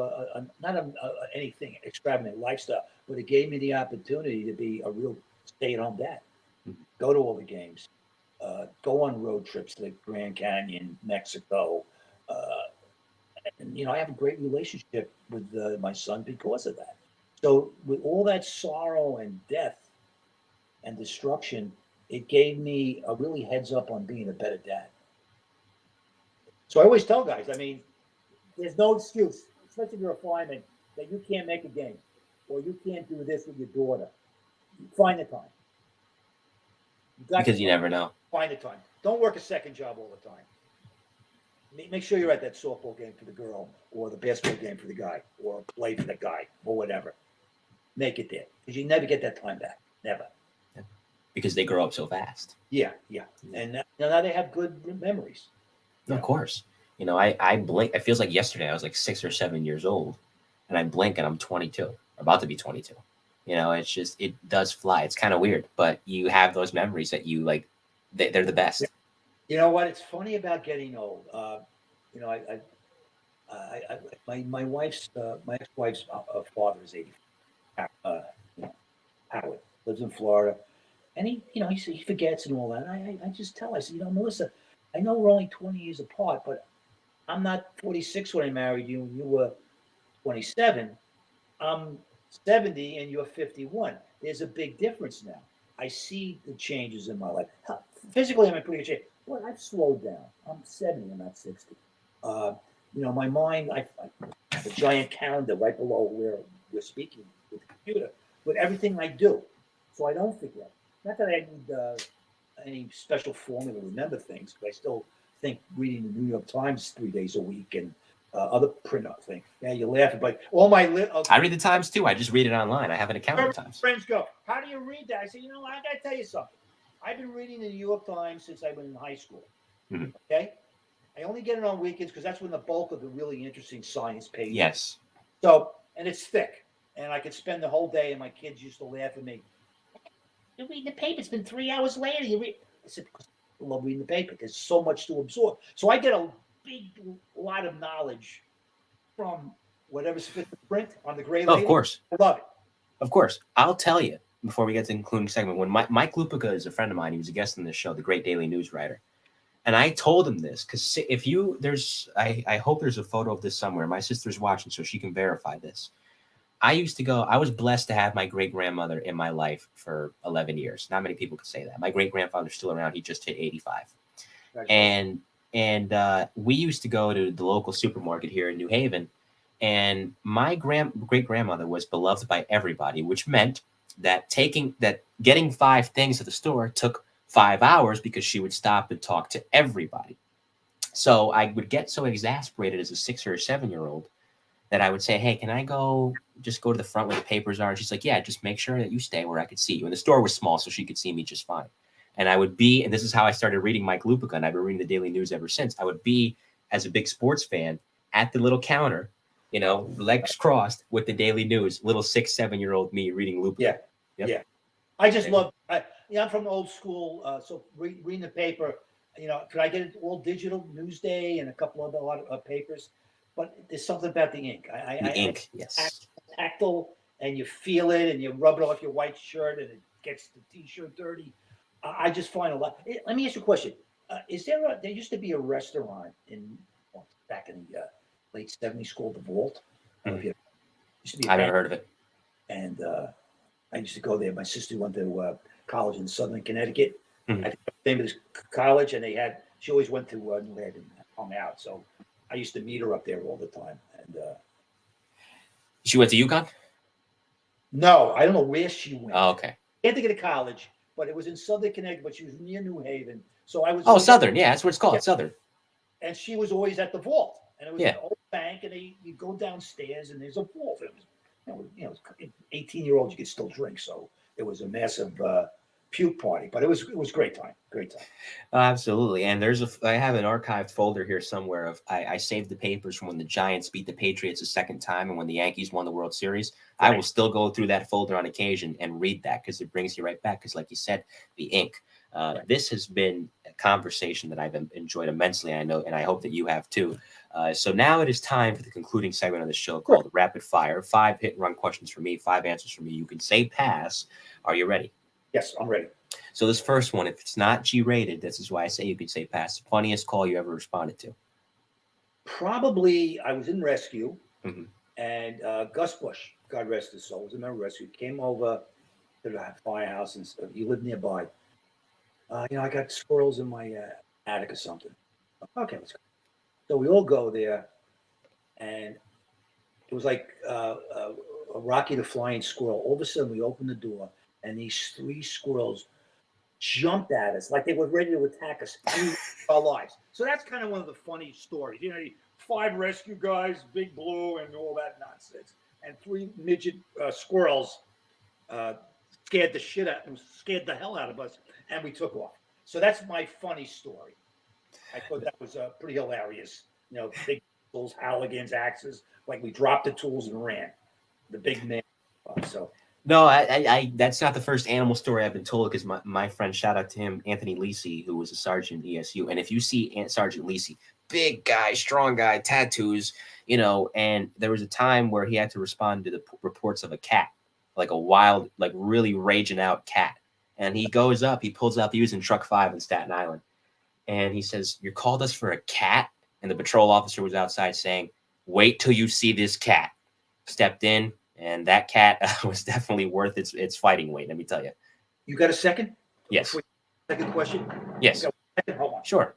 not anything extravagant lifestyle, but it gave me the opportunity to be a real stay-at-home dad. Go to all the games, go on road trips to the Grand Canyon, Mexico, and I have a great relationship with my son because of that. So with all that sorrow and death and destruction, it gave me a really heads up on being a better dad. So I always tell guys, I mean, there's no excuse, especially if you're a fireman, that you can't make a game or you can't do this with your daughter. Find the time. Because you never know. Find the time. Don't work a second job all the time. Make sure you're at that softball game for the girl or the basketball game for the guy or play for the guy or whatever. Make it there because you never get that time back. Never. Because they grow up so fast. Yeah. And now they have good memories. Of course. I blink. It feels like yesterday I was like 6 or 7 years old, and I blink and I'm 22, about to be 22. It's just, it does fly. It's kind of weird, but you have those memories that you like. They're the best. You know what? It's funny about getting old. My wife's my ex-wife's father is 80. Howard lives in Florida, and he forgets and all that. And I just tell her, I said, Melissa, I know we're only 20 years apart, but I'm not 46 when I married you, and you were 27. I'm 70 and you're 51. There's a big difference now. I see the changes in my life. Physically, I'm in pretty good shape. Well, I've slowed down. I'm 70. I'm not 60. My mind, I have a giant calendar right below where we're speaking with the computer with everything I do, so I don't forget. Not that I need any special formula to remember things, but I still think reading the New York Times 3 days a week and other print out thing. Yeah, you're laughing, but all my I read the Times too. I just read it online. I have an account with the Times. Friends go, how do you read that? I say, I got to tell you something. I've been reading the New York Times since I was in high school. Mm-hmm. Okay, I only get it on weekends because that's when the bulk of the really interesting science pages. Yes. So, and it's thick, and I could spend the whole day, and my kids used to laugh at me. You're reading the paper. It's been 3 hours later. You read. I said, because I love reading the paper. There's so much to absorb. So I get a big lot of knowledge from whatever's fit to print on the gray lady. Of course. I love it. Of course. I'll tell you before we get to the concluding segment, when Mike Lupica is a friend of mine, he was a guest on this show, the great daily news writer. And I told him this because I hope there's a photo of this somewhere. My sister's watching, so she can verify this. I was blessed to have my great grandmother in my life for 11 years. Not many people could say that. My great grandfather's still around. He just hit 85. And we used to go to the local supermarket here in New Haven. And my great grandmother was beloved by everybody, which meant that getting 5 things at the store took 5 hours because she would stop and talk to everybody. So I would get so exasperated as a 6 or 7-year-old that I would say, hey, can I go to the front where the papers are? And she's like, yeah, just make sure that you stay where I could see you. And the store was small, so she could see me just fine. And I would be, and this is how I started reading Mike Lupica, and I've been reading the Daily News ever since. I would be, as a big sports fan, at the little counter, legs crossed with the Daily News, little 6, 7-year-old me reading Lupica. Yeah. Yep. Yeah. I just love, I'm from the old school, so reading the paper, could I get it all digital, Newsday and a couple of other papers? But there's something about the ink. Ink, yes. Tactile, and you feel it, and you rub it off your white shirt, and it gets the T-shirt dirty. I just find a lot. Let me ask you a question. There used to be a restaurant back in the late 70s called The Vault. Mm-hmm. I never heard of it. And I used to go there. My sister went to college in Southern Connecticut. Mm-hmm. I think the name of this college, and they had she always went to New Haven and hung out. So I used to meet her up there all the time. And She went to UConn? no, I don't know where she went. Oh, okay. She had to get to college, but it was in Southern Connecticut, but she was near New Haven. So I was. Oh, Southern. Yeah, that's what it's called. Yeah. Southern. And she was always at the vault. And it was Yeah. an old bank, and you go downstairs, and there's a vault. It was, 18-year-old, you could still drink. So it was a massive puke party, but it was great time. Great time. Absolutely. And I have an archived folder here somewhere of I saved the papers from when the Giants beat the Patriots a second time and when the Yankees won the World Series. Right. I will still go through that folder on occasion and read that because it brings you right back. Because like you said, the ink. Right. This has been a conversation that I've enjoyed immensely. I know, and I hope that you have too. So now it is time for the concluding segment of the show called Rapid Fire. 5 hit and run questions for me, 5 answers for me. You can say pass. Are you ready? Yes, I'm ready. So this first one, if it's not G-rated, this is why I say you could say pass. The funniest call you ever responded to? Probably I was in rescue, mm-hmm. and Gus Bush, God rest his soul, was in my rescue. Came over to the Firehouse, and he lived nearby. I got squirrels in my attic or something. Okay, let's go. So we all go there, and it was like a Rocky the Flying Squirrel. All of a sudden, we opened the door, and these 3 squirrels jumped at us like they were ready to attack us in our lives. So that's kind of one of the funny stories. 5 rescue guys, Big Blue, and all that nonsense, and 3 midget squirrels scared the hell out of us, and we took off. So that's my funny story. I thought that was pretty hilarious. Big tools, Halligan's axes, like we dropped the tools and ran. The big man. No, I that's not the first animal story I've been told because my friend, shout out to him, Anthony Lisi, who was a sergeant at ESU. And if you see Sergeant Lisi, big guy, strong guy, tattoos, and there was a time where he had to respond to the reports of a cat, like a wild, like really raging out cat. And he goes up, he pulls up, he was in truck 5 in Staten Island. And he says, "You called us for a cat?" And the patrol officer was outside saying, "Wait till you see this cat." Stepped in. And that cat was definitely worth its fighting weight, let me tell you. You got a second? Yes. Second question? Yes. Hold on. Sure.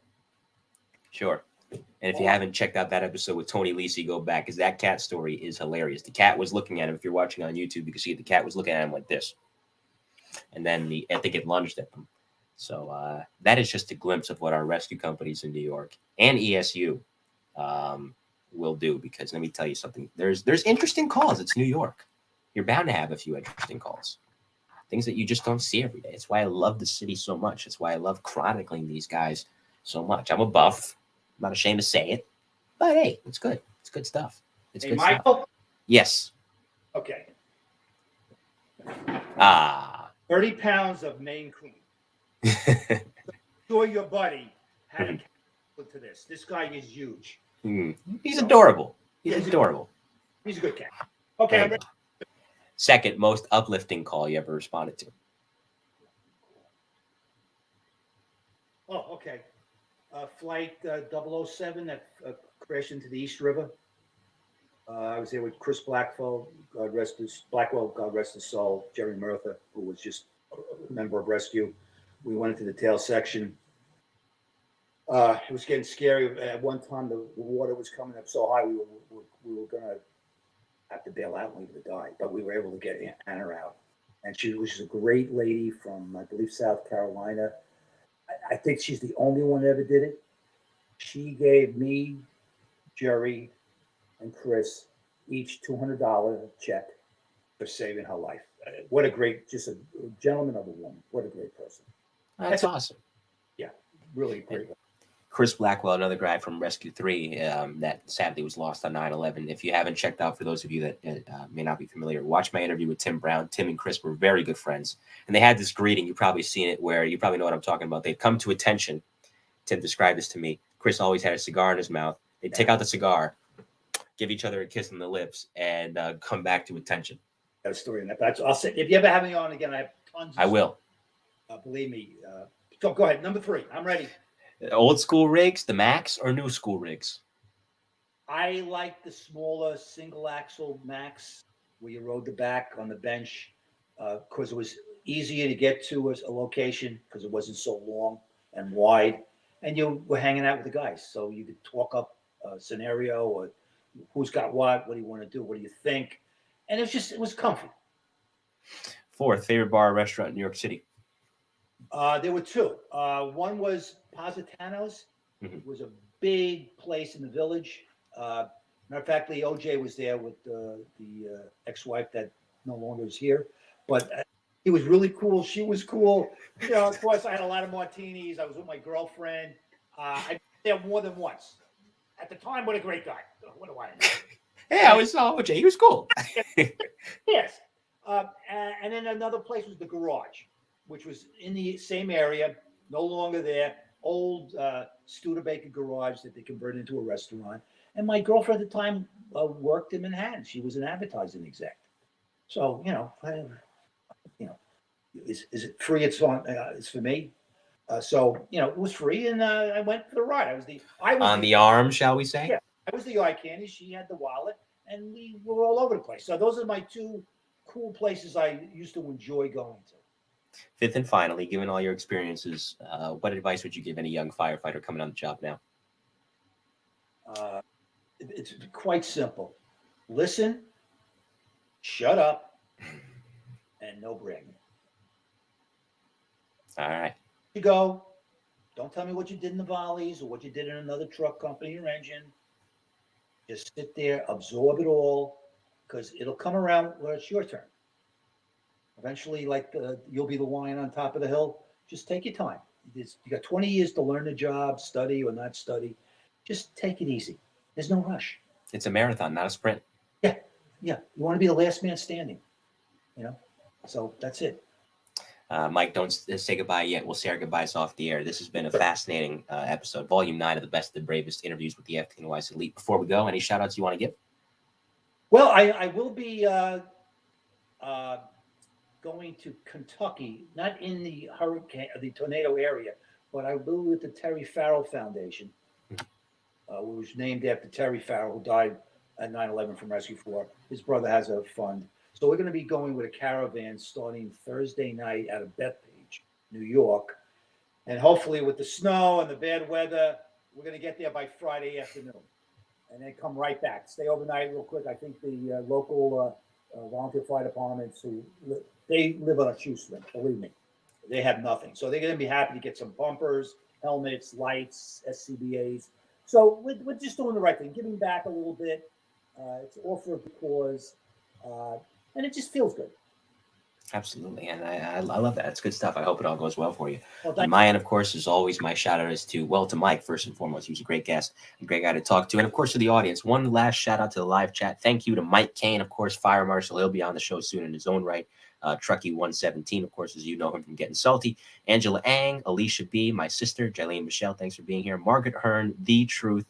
And if you haven't checked out that episode with Tony Lisi, go back, because that cat story is hilarious. The cat was looking at him. If you're watching on YouTube, you can see the cat was looking at him like this. And then I think it lunged at them. So that is just a glimpse of what our rescue companies in New York and ESU will do, because let me tell you something. There's interesting calls. It's New York. You're bound to have a few interesting calls. Things that you just don't see every day. It's why I love the city so much. It's why I love chronicling these guys so much. I'm a buff. I'm not ashamed to say it. But hey, it's good. It's good stuff. It's good Michael? stuff. Yes. Okay. 30 pounds of Maine Coon. Sure, your buddy had a cat to this. This guy is huge. He's adorable. He's adorable. He's a good cat. Okay. I'm ready. Second most uplifting call you ever responded to? Oh, okay. Flight 007 that crashed into the East River. I was there with Chris Blackwell, God rest his soul, Jerry Murtha, who was just a member of rescue. We went into the tail section. It was getting scary. At one time, the water was coming up so high, we were going to have to bail out and leave her to die. But we were able to get Anna out. And she was a great lady from, I believe, South Carolina. I think she's the only one that ever did it. She gave me, Jerry, and Chris each $200 check for saving her life. What a great, just a gentleman of a woman. What a great person. That's awesome. Yeah, really great. Chris Blackwell, another guy from Rescue 3 that sadly was lost on 9/11. If you haven't checked out, for those of you that may not be familiar, watch my interview with Tim Brown. Tim and Chris were very good friends. And they had this greeting, you've probably seen it, where you probably know what I'm talking about. They'd come to attention. Tim described this to me. Chris always had a cigar in his mouth. They'd take out the cigar, give each other a kiss on the lips, and come back to attention. Got a story on that. But I'll say, if you ever have me on again, I have tons. I will. Believe me. Go ahead. Number 3. I'm ready. Old school rigs, the Max, or new school rigs? I like the smaller single axle Max, where you rode the back on the bench, because it was easier to get to a location because it wasn't so long and wide. and you were hanging out with the guys, so you could talk up a scenario or who's got what do you want to do, what do you think, and it was comfy. Fourth, favorite bar or restaurant in New York City? There were two. One was Positano's. It was a big place in the Village. Matter of fact, the OJ was there with the ex-wife that no longer is here, but he was really cool. She was cool. You know, of course, I had a lot of martinis. I was with my girlfriend. I've been there more than once. At the time, what a great guy. What do I know? Hey, I was OJ. He was cool. Yes. And then another place was the Garage, which was in the same area, no longer there. Old Studebaker garage that they converted into a restaurant. And my girlfriend at the time worked in Manhattan. She was an advertising exec. So, is it free? It's for me. So, it was free, and I went for the ride. I was on the arm, shall we say? Yeah, I was the eye candy. She had the wallet, and we were all over the place. So those are my two cool places I used to enjoy going to. Fifth and finally, given all your experiences, what advice would you give any young firefighter coming on the job now? It's quite simple. Listen, shut up, and no bragging. All right. You go. Don't tell me what you did in the volleys or what you did in another truck company or engine. Just sit there, absorb it all, because it'll come around where it's your turn. Eventually, you'll be the lion on top of the hill. Just take your time. You got 20 years to learn the job, study or not study. Just take it easy. There's no rush. It's a marathon, not a sprint. Yeah. You want to be the last man standing, So that's it. Mike, don't say goodbye yet. We'll say our goodbyes off the air. This has been a fascinating episode, Volume 9 of the Best, the Bravest interviews with the FDNY Elite. Before we go, any shout-outs you want to give? Well, I will be going to Kentucky, not in the tornado area, but I will with the Terry Farrell Foundation, which was named after Terry Farrell, who died at 9/11 from Rescue 4. His brother has a fund. So we're going to be going with a caravan starting Thursday night out of Bethpage, New York. And hopefully with the snow and the bad weather, we're going to get there by Friday afternoon. And then come right back. Stay overnight real quick. I think the local volunteer fire departments, they live on a shoestring, believe me. They have nothing. So they're going to be happy to get some bumpers, helmets, lights, SCBAs. So we're just doing the right thing, giving back a little bit. It's all for the cause. And it just feels good. Absolutely. And I love that. It's good stuff. I hope it all goes well for you. Well, On my end, of course, as always, my shout out is to Mike, first and foremost. He was a great guest, a great guy to talk to. And of course, to the audience, one last shout out to the live chat. Thank you to Mike Kane, of course, Fire Marshal. He'll be on the show soon in his own right. Truckee 117, of course, as you know him from Getting Salty. Angela Ang, Alicia B, my sister, Jailene Michelle, thanks for being here. Margaret Hearn, The Truth.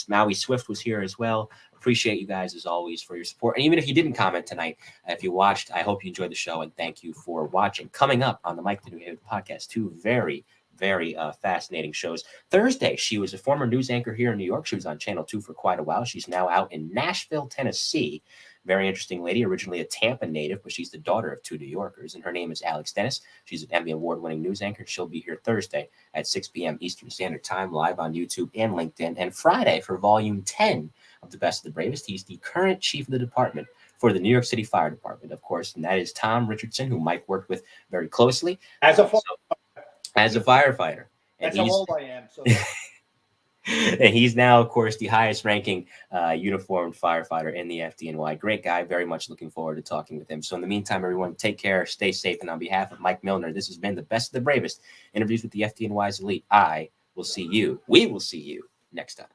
Maui Swift was here as well. Appreciate you guys as always for your support. And even if you didn't comment tonight, if you watched, I hope you enjoyed the show and thank you for watching. Coming up on the Mike the New Haven podcast, two very, very fascinating shows. Thursday, she was a former news anchor here in New York. She was on Channel 2 for quite a while. She's now out in Nashville, Tennessee. Very interesting lady, originally a Tampa native, but she's the daughter of two New Yorkers, and her name is Alex Dennis. She's an Emmy Award-winning news anchor. She'll be here Thursday at 6 p.m. Eastern Standard Time, live on YouTube and LinkedIn. And Friday for Volume 10 of The Best of the Bravest, he's the current chief of the department for the New York City Fire Department, of course, and that is Tom Richardson, who Mike worked with very closely. As a firefighter. That's how old I am. So. And he's now, of course, the highest-ranking uniformed firefighter in the FDNY. Great guy. Very much looking forward to talking with him. So in the meantime, everyone, take care, stay safe. And on behalf of Mike Milner, this has been the Best of the Bravest interviews with the FDNY's Elite. We will see you next time.